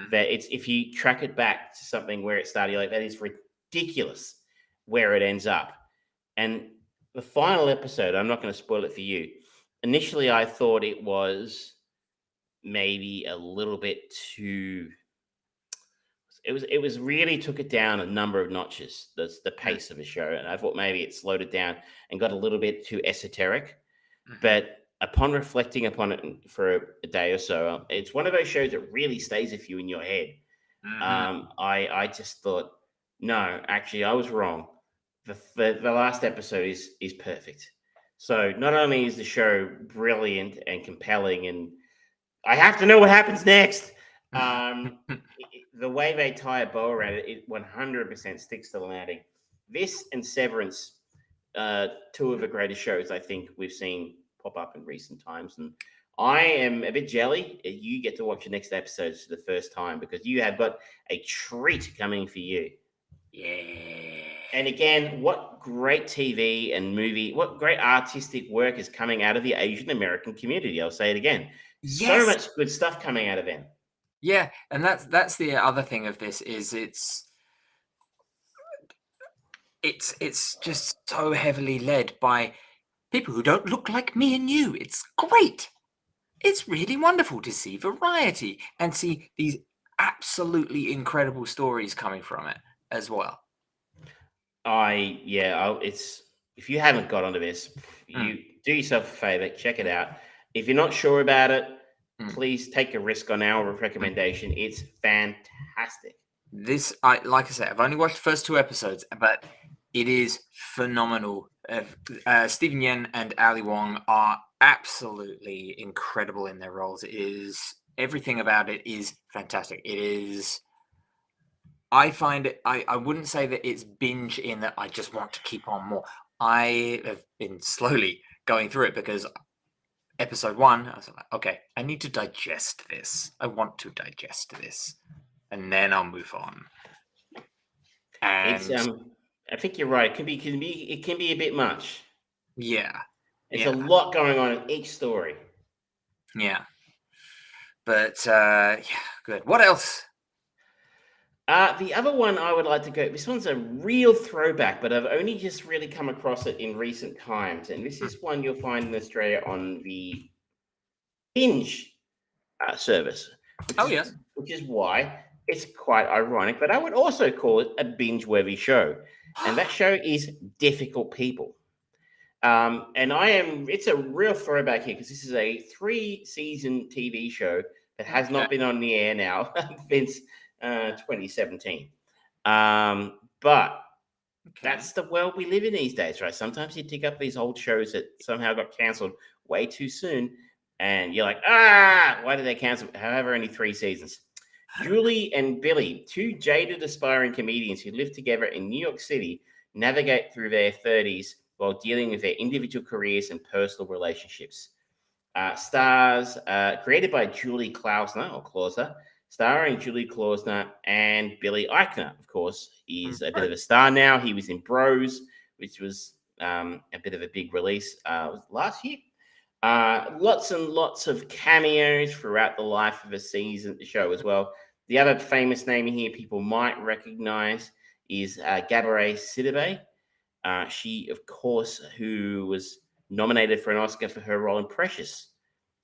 That it's, if you track it back to something where it started, like, that is ridiculous where it ends up. And the final episode, I'm not going to spoil it for you. Initially, I thought it was maybe a little bit too. It was really took it down a number of notches. The pace of the show, and I thought maybe it slowed it down and got a little bit too esoteric. But upon reflecting upon it for a day or so, it's one of those shows that really stays with you in your head. I just thought, no, actually, I was wrong. The last episode is perfect. So not only is the show brilliant and compelling, and I have to know what happens next. The way they tie a bow around it, it 100% sticks to the landing. This and Severance, two of the greatest shows I think we've seen pop up in recent times. And I am a bit jelly. You get to watch the next episodes for the first time because you have got a treat coming for you. Yeah. And again, what great TV and movie, what great artistic work is coming out of the Asian American community. I'll say it again. Yes. So much good stuff coming out of them. Yeah, and that's the other thing of this is it's just so heavily led by people who don't look like me and you. It's great. It's really wonderful to see variety and see these absolutely incredible stories coming from it as well. It's, if you haven't got onto this, you do yourself a favor, check it out. If you're not sure about it, please take a risk on our recommendation. It's fantastic. This, like I said, I've only watched the first 2 episodes, but it is phenomenal. Stephen Yen and Ali Wong are absolutely incredible in their roles. It is, everything about it is fantastic. It is, I find it, I wouldn't say that it's binge in that I just want to keep on more. I have been slowly going through it because episode 1, I was like, okay, I need to digest this. I want to digest this, and then I'll move on. And it's I think you're right. It can be a bit much. Yeah, it's a lot going on in each story. Yeah, but yeah, good. What else? The other one I would like to go, this one's a real throwback, but I've only just really come across it in recent times. And this is one you'll find in Australia on the Binge service. Which is why it's quite ironic, but I would also call it a binge-worthy show. And that show is Difficult People. And it's a real throwback here because this is a 3-season TV show that has not been on the air now since 2017. But that's the world we live in these days, right? Sometimes you dig up these old shows that somehow got cancelled way too soon, and you're like, why did they cancel? However, only 3 seasons. Julie and Billy, 2 jaded aspiring comedians who live together in New York City, navigate through their 30s while dealing with their individual careers and personal relationships. Stars created by Julie Klausner, starring Julie Klausner and Billy Eichner, of course. He's a bit of a star now. He was in Bros, which was a bit of a big release last year. Lots and lots of cameos throughout the life of the show as well. The other famous name here people might recognize is Gabourey Sidibe. She, of course, who was nominated for an Oscar for her role in Precious,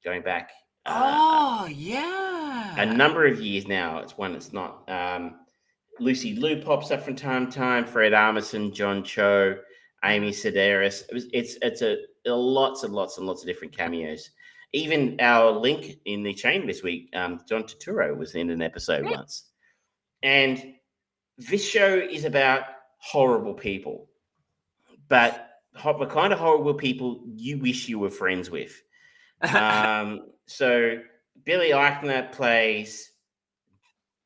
going back a number of years now. It's one that's not. Lucy Liu pops up from time to time, Fred Armisen, John Cho, Amy Sedaris. It's a lots and lots and lots of different cameos. Even our link in the chain this week, John Turturro was in an episode once. And this show is about horrible people, but the kind of horrible people you wish you were friends with. So Billy Eichner plays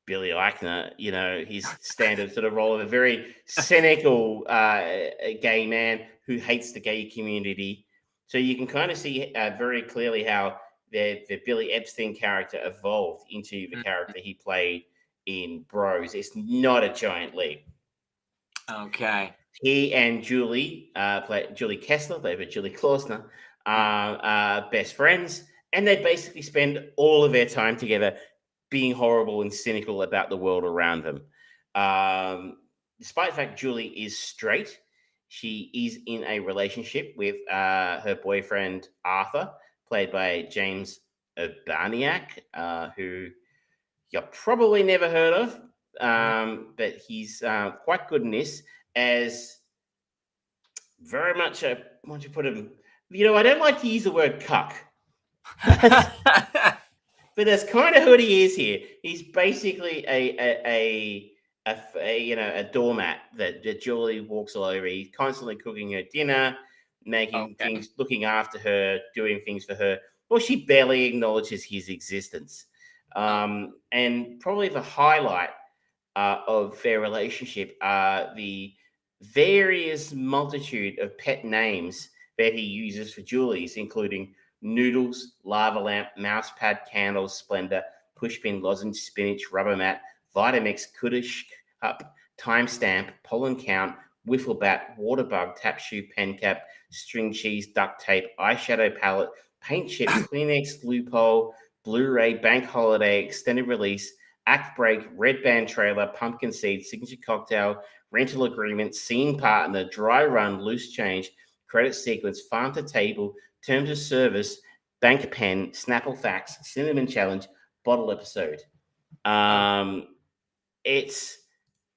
Billy Eichner, his standard sort of role of a very cynical gay man who hates the gay community. So you can kind of see very clearly how the Billy Epstein character evolved into the character he played in Bros. It's not a giant leap. Okay. He and Julie Julie Kessler, played by Julie Klausner, are best friends, and they basically spend all of their time together being horrible and cynical about the world around them. Despite the fact Julie is straight, she is in a relationship with her boyfriend Arthur, played by James Urbaniak, who you've probably never heard of, but he's quite good in this as very much a, why don't you put him, I don't like to use the word cuck. But that's kind of what he is here. He's basically a doormat that Julie walks all over. He's constantly cooking her dinner, making things, looking after her, doing things for her. Well, she barely acknowledges his existence. And probably the highlight of their relationship are the various multitude of pet names that he uses for Julie's, including Noodles, Lava Lamp, Mouse Pad, Candles, Splendor, Pushpin, Lozenge, Spinach, Rubber Mat, Vitamix, Kudish Cup, Timestamp, Pollen Count, Wiffle Bat, Water Bug, Tap Shoe, Pen Cap, String Cheese, Duct Tape, Eyeshadow Palette, Paint Chip, Kleenex, Loophole, Blu-ray, Bank Holiday, Extended Release, Act Break, Red Band Trailer, Pumpkin Seed, Signature Cocktail, Rental Agreement, Scene Partner, Dry Run, Loose Change, Credit Sequence, Farm to Table, Terms of Service, Bank Pen, Snapple Facts, Cinnamon Challenge, Bottle Episode. It's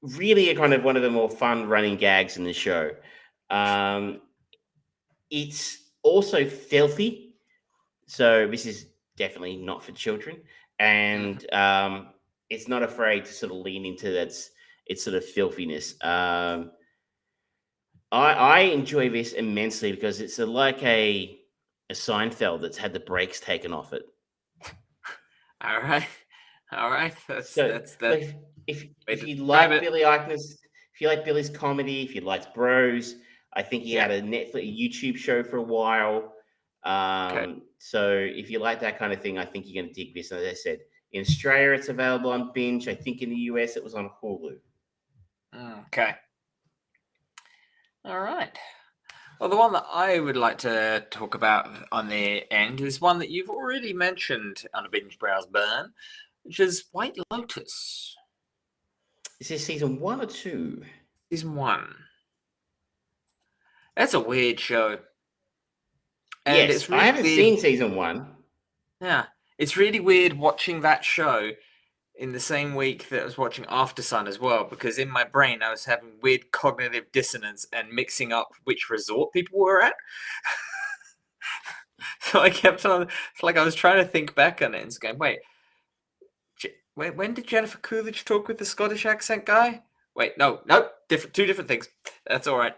really a kind of one of the more fun running gags in the show. It's also filthy, so this is definitely not for children, and it's not afraid to sort of lean into its sort of filthiness. I enjoy this immensely because it's like a Seinfeld that's had the brakes taken off it. All right. That's like, if you like Billy Eichner's, if you like Billy's comedy, if you liked Bros, I think he had a Netflix YouTube show for a while. So if you like that kind of thing, I think you're going to dig this. And as I said, in Australia, it's available on Binge. I think in the US, it was on Hulu. Okay. All right. Well, the one that I would like to talk about on the end is one that you've already mentioned on a Binge Browse Burn, which is White Lotus. Is this season 1 or 2? Season 1. That's a weird show. And yes, it's really I haven't seen season 1. Yeah, it's really weird watching that show in the same week that I was watching After Sun as well, because in my brain I was having weird cognitive dissonance and mixing up which resort people were at. So I kept on, it's like I was trying to think back on it and going, wait, when did Jennifer Coolidge talk with the Scottish accent guy? Wait, no, two different things. That's all right.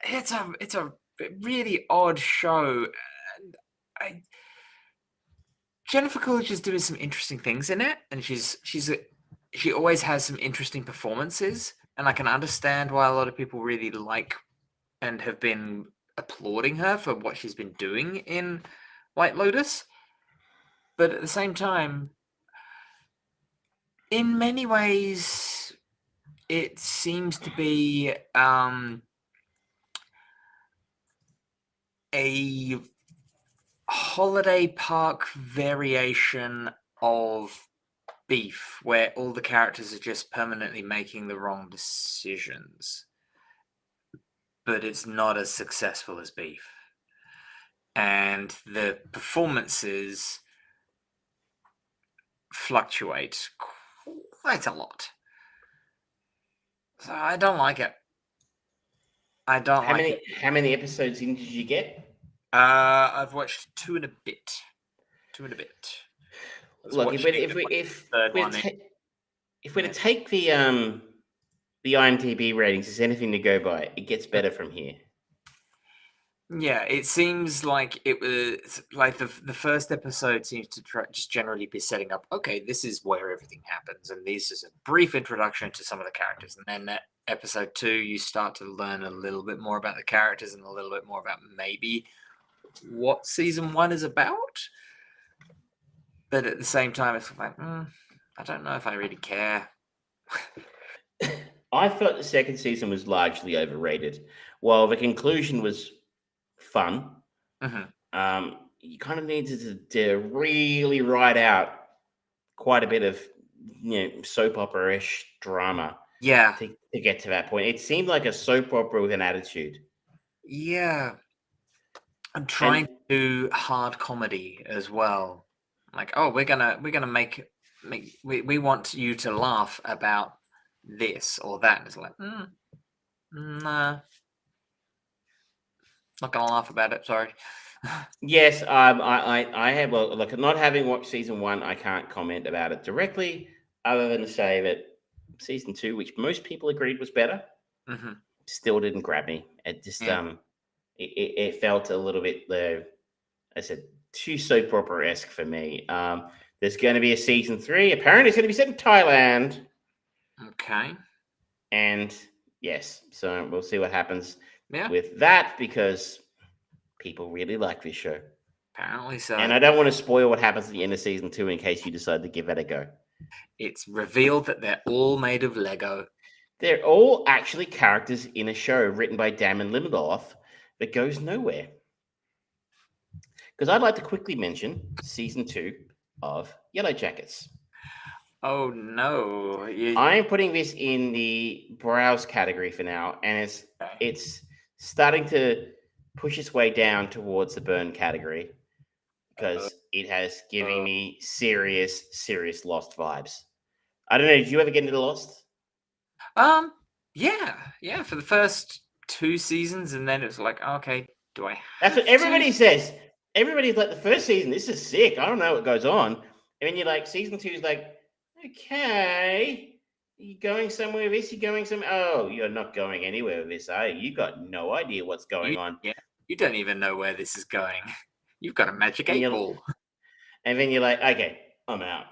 It's a really odd show. And Jennifer Coolidge is doing some interesting things in it, and she always has some interesting performances, and I can understand why a lot of people really like and have been applauding her for what she's been doing in White Lotus. But at the same time, in many ways, it seems to be a holiday park variation of Beef, where all the characters are just permanently making the wrong decisions. But it's not as successful as Beef. And the performances fluctuate quite a lot. So I don't like it. I don't How like many it. how many episodes in did you get? I've watched 2 and a bit. 2 and a bit. I was Look, if watching we if the we if third we're one. ta- if we're to Yeah. take the IMDb ratings as anything to go by, it gets better from here. Yeah, it seems like it was like the first episode seems to just generally be setting up. Okay, this is where everything happens, and this is a brief introduction to some of the characters, and then episode 2, you start to learn a little bit more about the characters and a little bit more about maybe what season 1 is about. But at the same time, it's like, I don't know if I really care. I felt the second season was largely overrated. While the conclusion was fun, Hmm. you kind of needed to really write out quite a bit of soap opera-ish drama Yeah, to get to that point. It seemed like a soap opera with an attitude. yeah. I'm trying And to do hard comedy as well. Like, oh, we're gonna make we want you to laugh about this or that. And it's like, nah, not gonna laugh about it. Sorry. yes, I have. Well, look, not having watched season one, I can't comment about it directly, other than to say that season two, which most people agreed was better, Hmm. still didn't grab me. It just Yeah. it felt a little bit, I said, too soap opera esque for me. There's going to be a season three. Apparently, it's going to be set in Thailand, Okay. and yes, so we'll see what happens Yeah. with that because people really like this show. Apparently And so. I don't want to spoil what happens at the end of season two in case you decide to give that a go. It's revealed that they're all made of Lego. They're all actually characters in a show written by Damon Lindelof that goes nowhere. Because I'd like to quickly mention season two of Yellow Jackets. Oh no. I am putting this in the browse category for now, and it's starting to push its way down towards the burn category because it has given me serious Lost vibes. I don't know. Did you ever get into Lost? Yeah. For the first 2 seasons, and then it's like, okay, do I That's have what to? everybody says. Everybody's like, the first season, this is sick. I don't know what goes on. And then you're like, season two is like, okay, you going somewhere with this? You going somewhere? Oh, you're not going anywhere with this, are you? You got no idea what's going on. Yeah, you don't even know where this is going. You've got a magic And 8 ball. then you're like, okay, I'm out.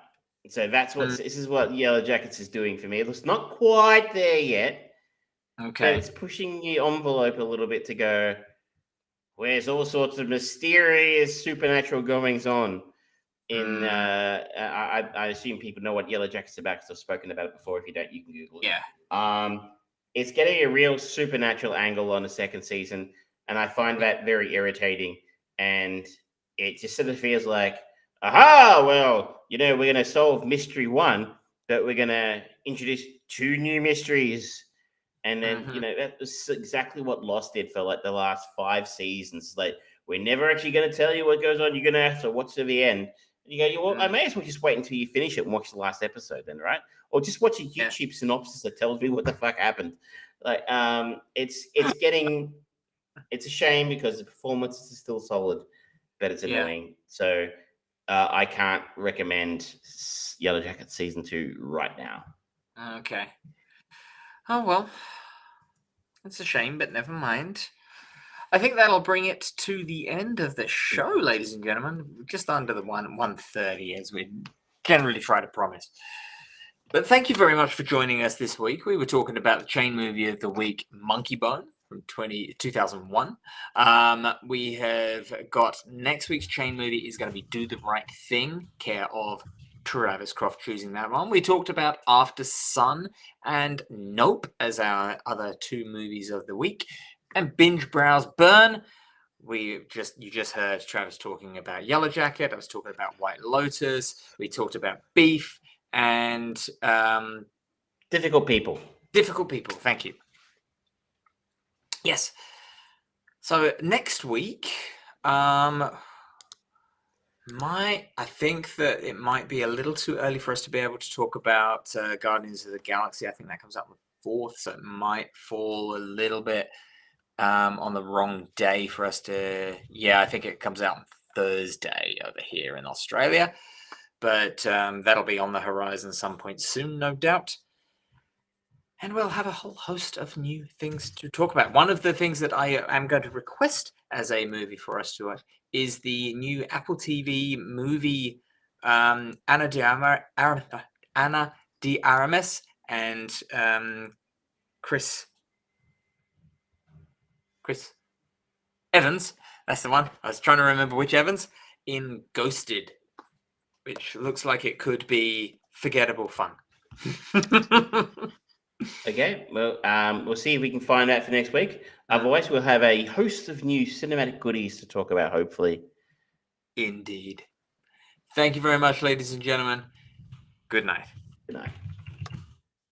So that's what Mm. this is what Yellow Jackets is doing for me. It's not quite there yet, but Okay. it's pushing the envelope a little bit to go. Where's all sorts of mysterious supernatural goings on. I assume people know what Yellow Jackets about because I've spoken about it before. If you don't, you can Google it. Yeah. It's getting a real supernatural angle on the second season, and I find that very irritating. And it just sort of feels like, aha, well, we're going to solve mystery one, but we're going to introduce 2 new mysteries. And then, Mhm. that was exactly what Lost did for like the last 5 seasons. Like, we're never actually going to tell you what goes on. You're going to have to watch to the end. And you go, well, I may as well just wait until you finish it and watch the last episode then, right? Or just watch a YouTube synopsis that tells me what the fuck happened. Like, it's a shame because the performance is still solid, but it's Yeah. annoying. So I can't recommend Yellow Jacket season 2 right now. Okay. Oh well, it's a shame, but never mind. I think that'll bring it to the end of the show, ladies and gentlemen. Just under the 1:30, as we generally try to promise. But thank you very much for joining us this week. We were talking about the chain movie of the week, Monkey Bone, from 2001. We have got next week's chain movie is going to be Do the Right Thing, care of Travis Croft choosing that one. We talked about After Sun and Nope as our other 2 movies of the week. And Binge, Browse, Burn. You just heard Travis talking about Yellow Jacket. I was talking about White Lotus. We talked about Beef and Difficult People. Difficult People. Thank you. Yes. So next week, I think that it might be a little too early for us to be able to talk about Guardians of the Galaxy. I think that comes out on the 4th, so it might fall a little bit on the wrong day for us to. Yeah, I think it comes out on Thursday over here in Australia, but that'll be on the horizon some point soon, no doubt. And we'll have a whole host of new things to talk about. One of the things that I am going to request as a movie for us to watch is the new Apple TV movie Anna de Aramis and Chris Evans. That's the one. I was trying to remember which Evans in Ghosted, which looks like it could be forgettable fun. Okay, well, we'll see if we can find out for next week. Otherwise, we'll have a host of new cinematic goodies to talk about, hopefully. Indeed. Thank you very much, ladies and gentlemen. Good night. Good night.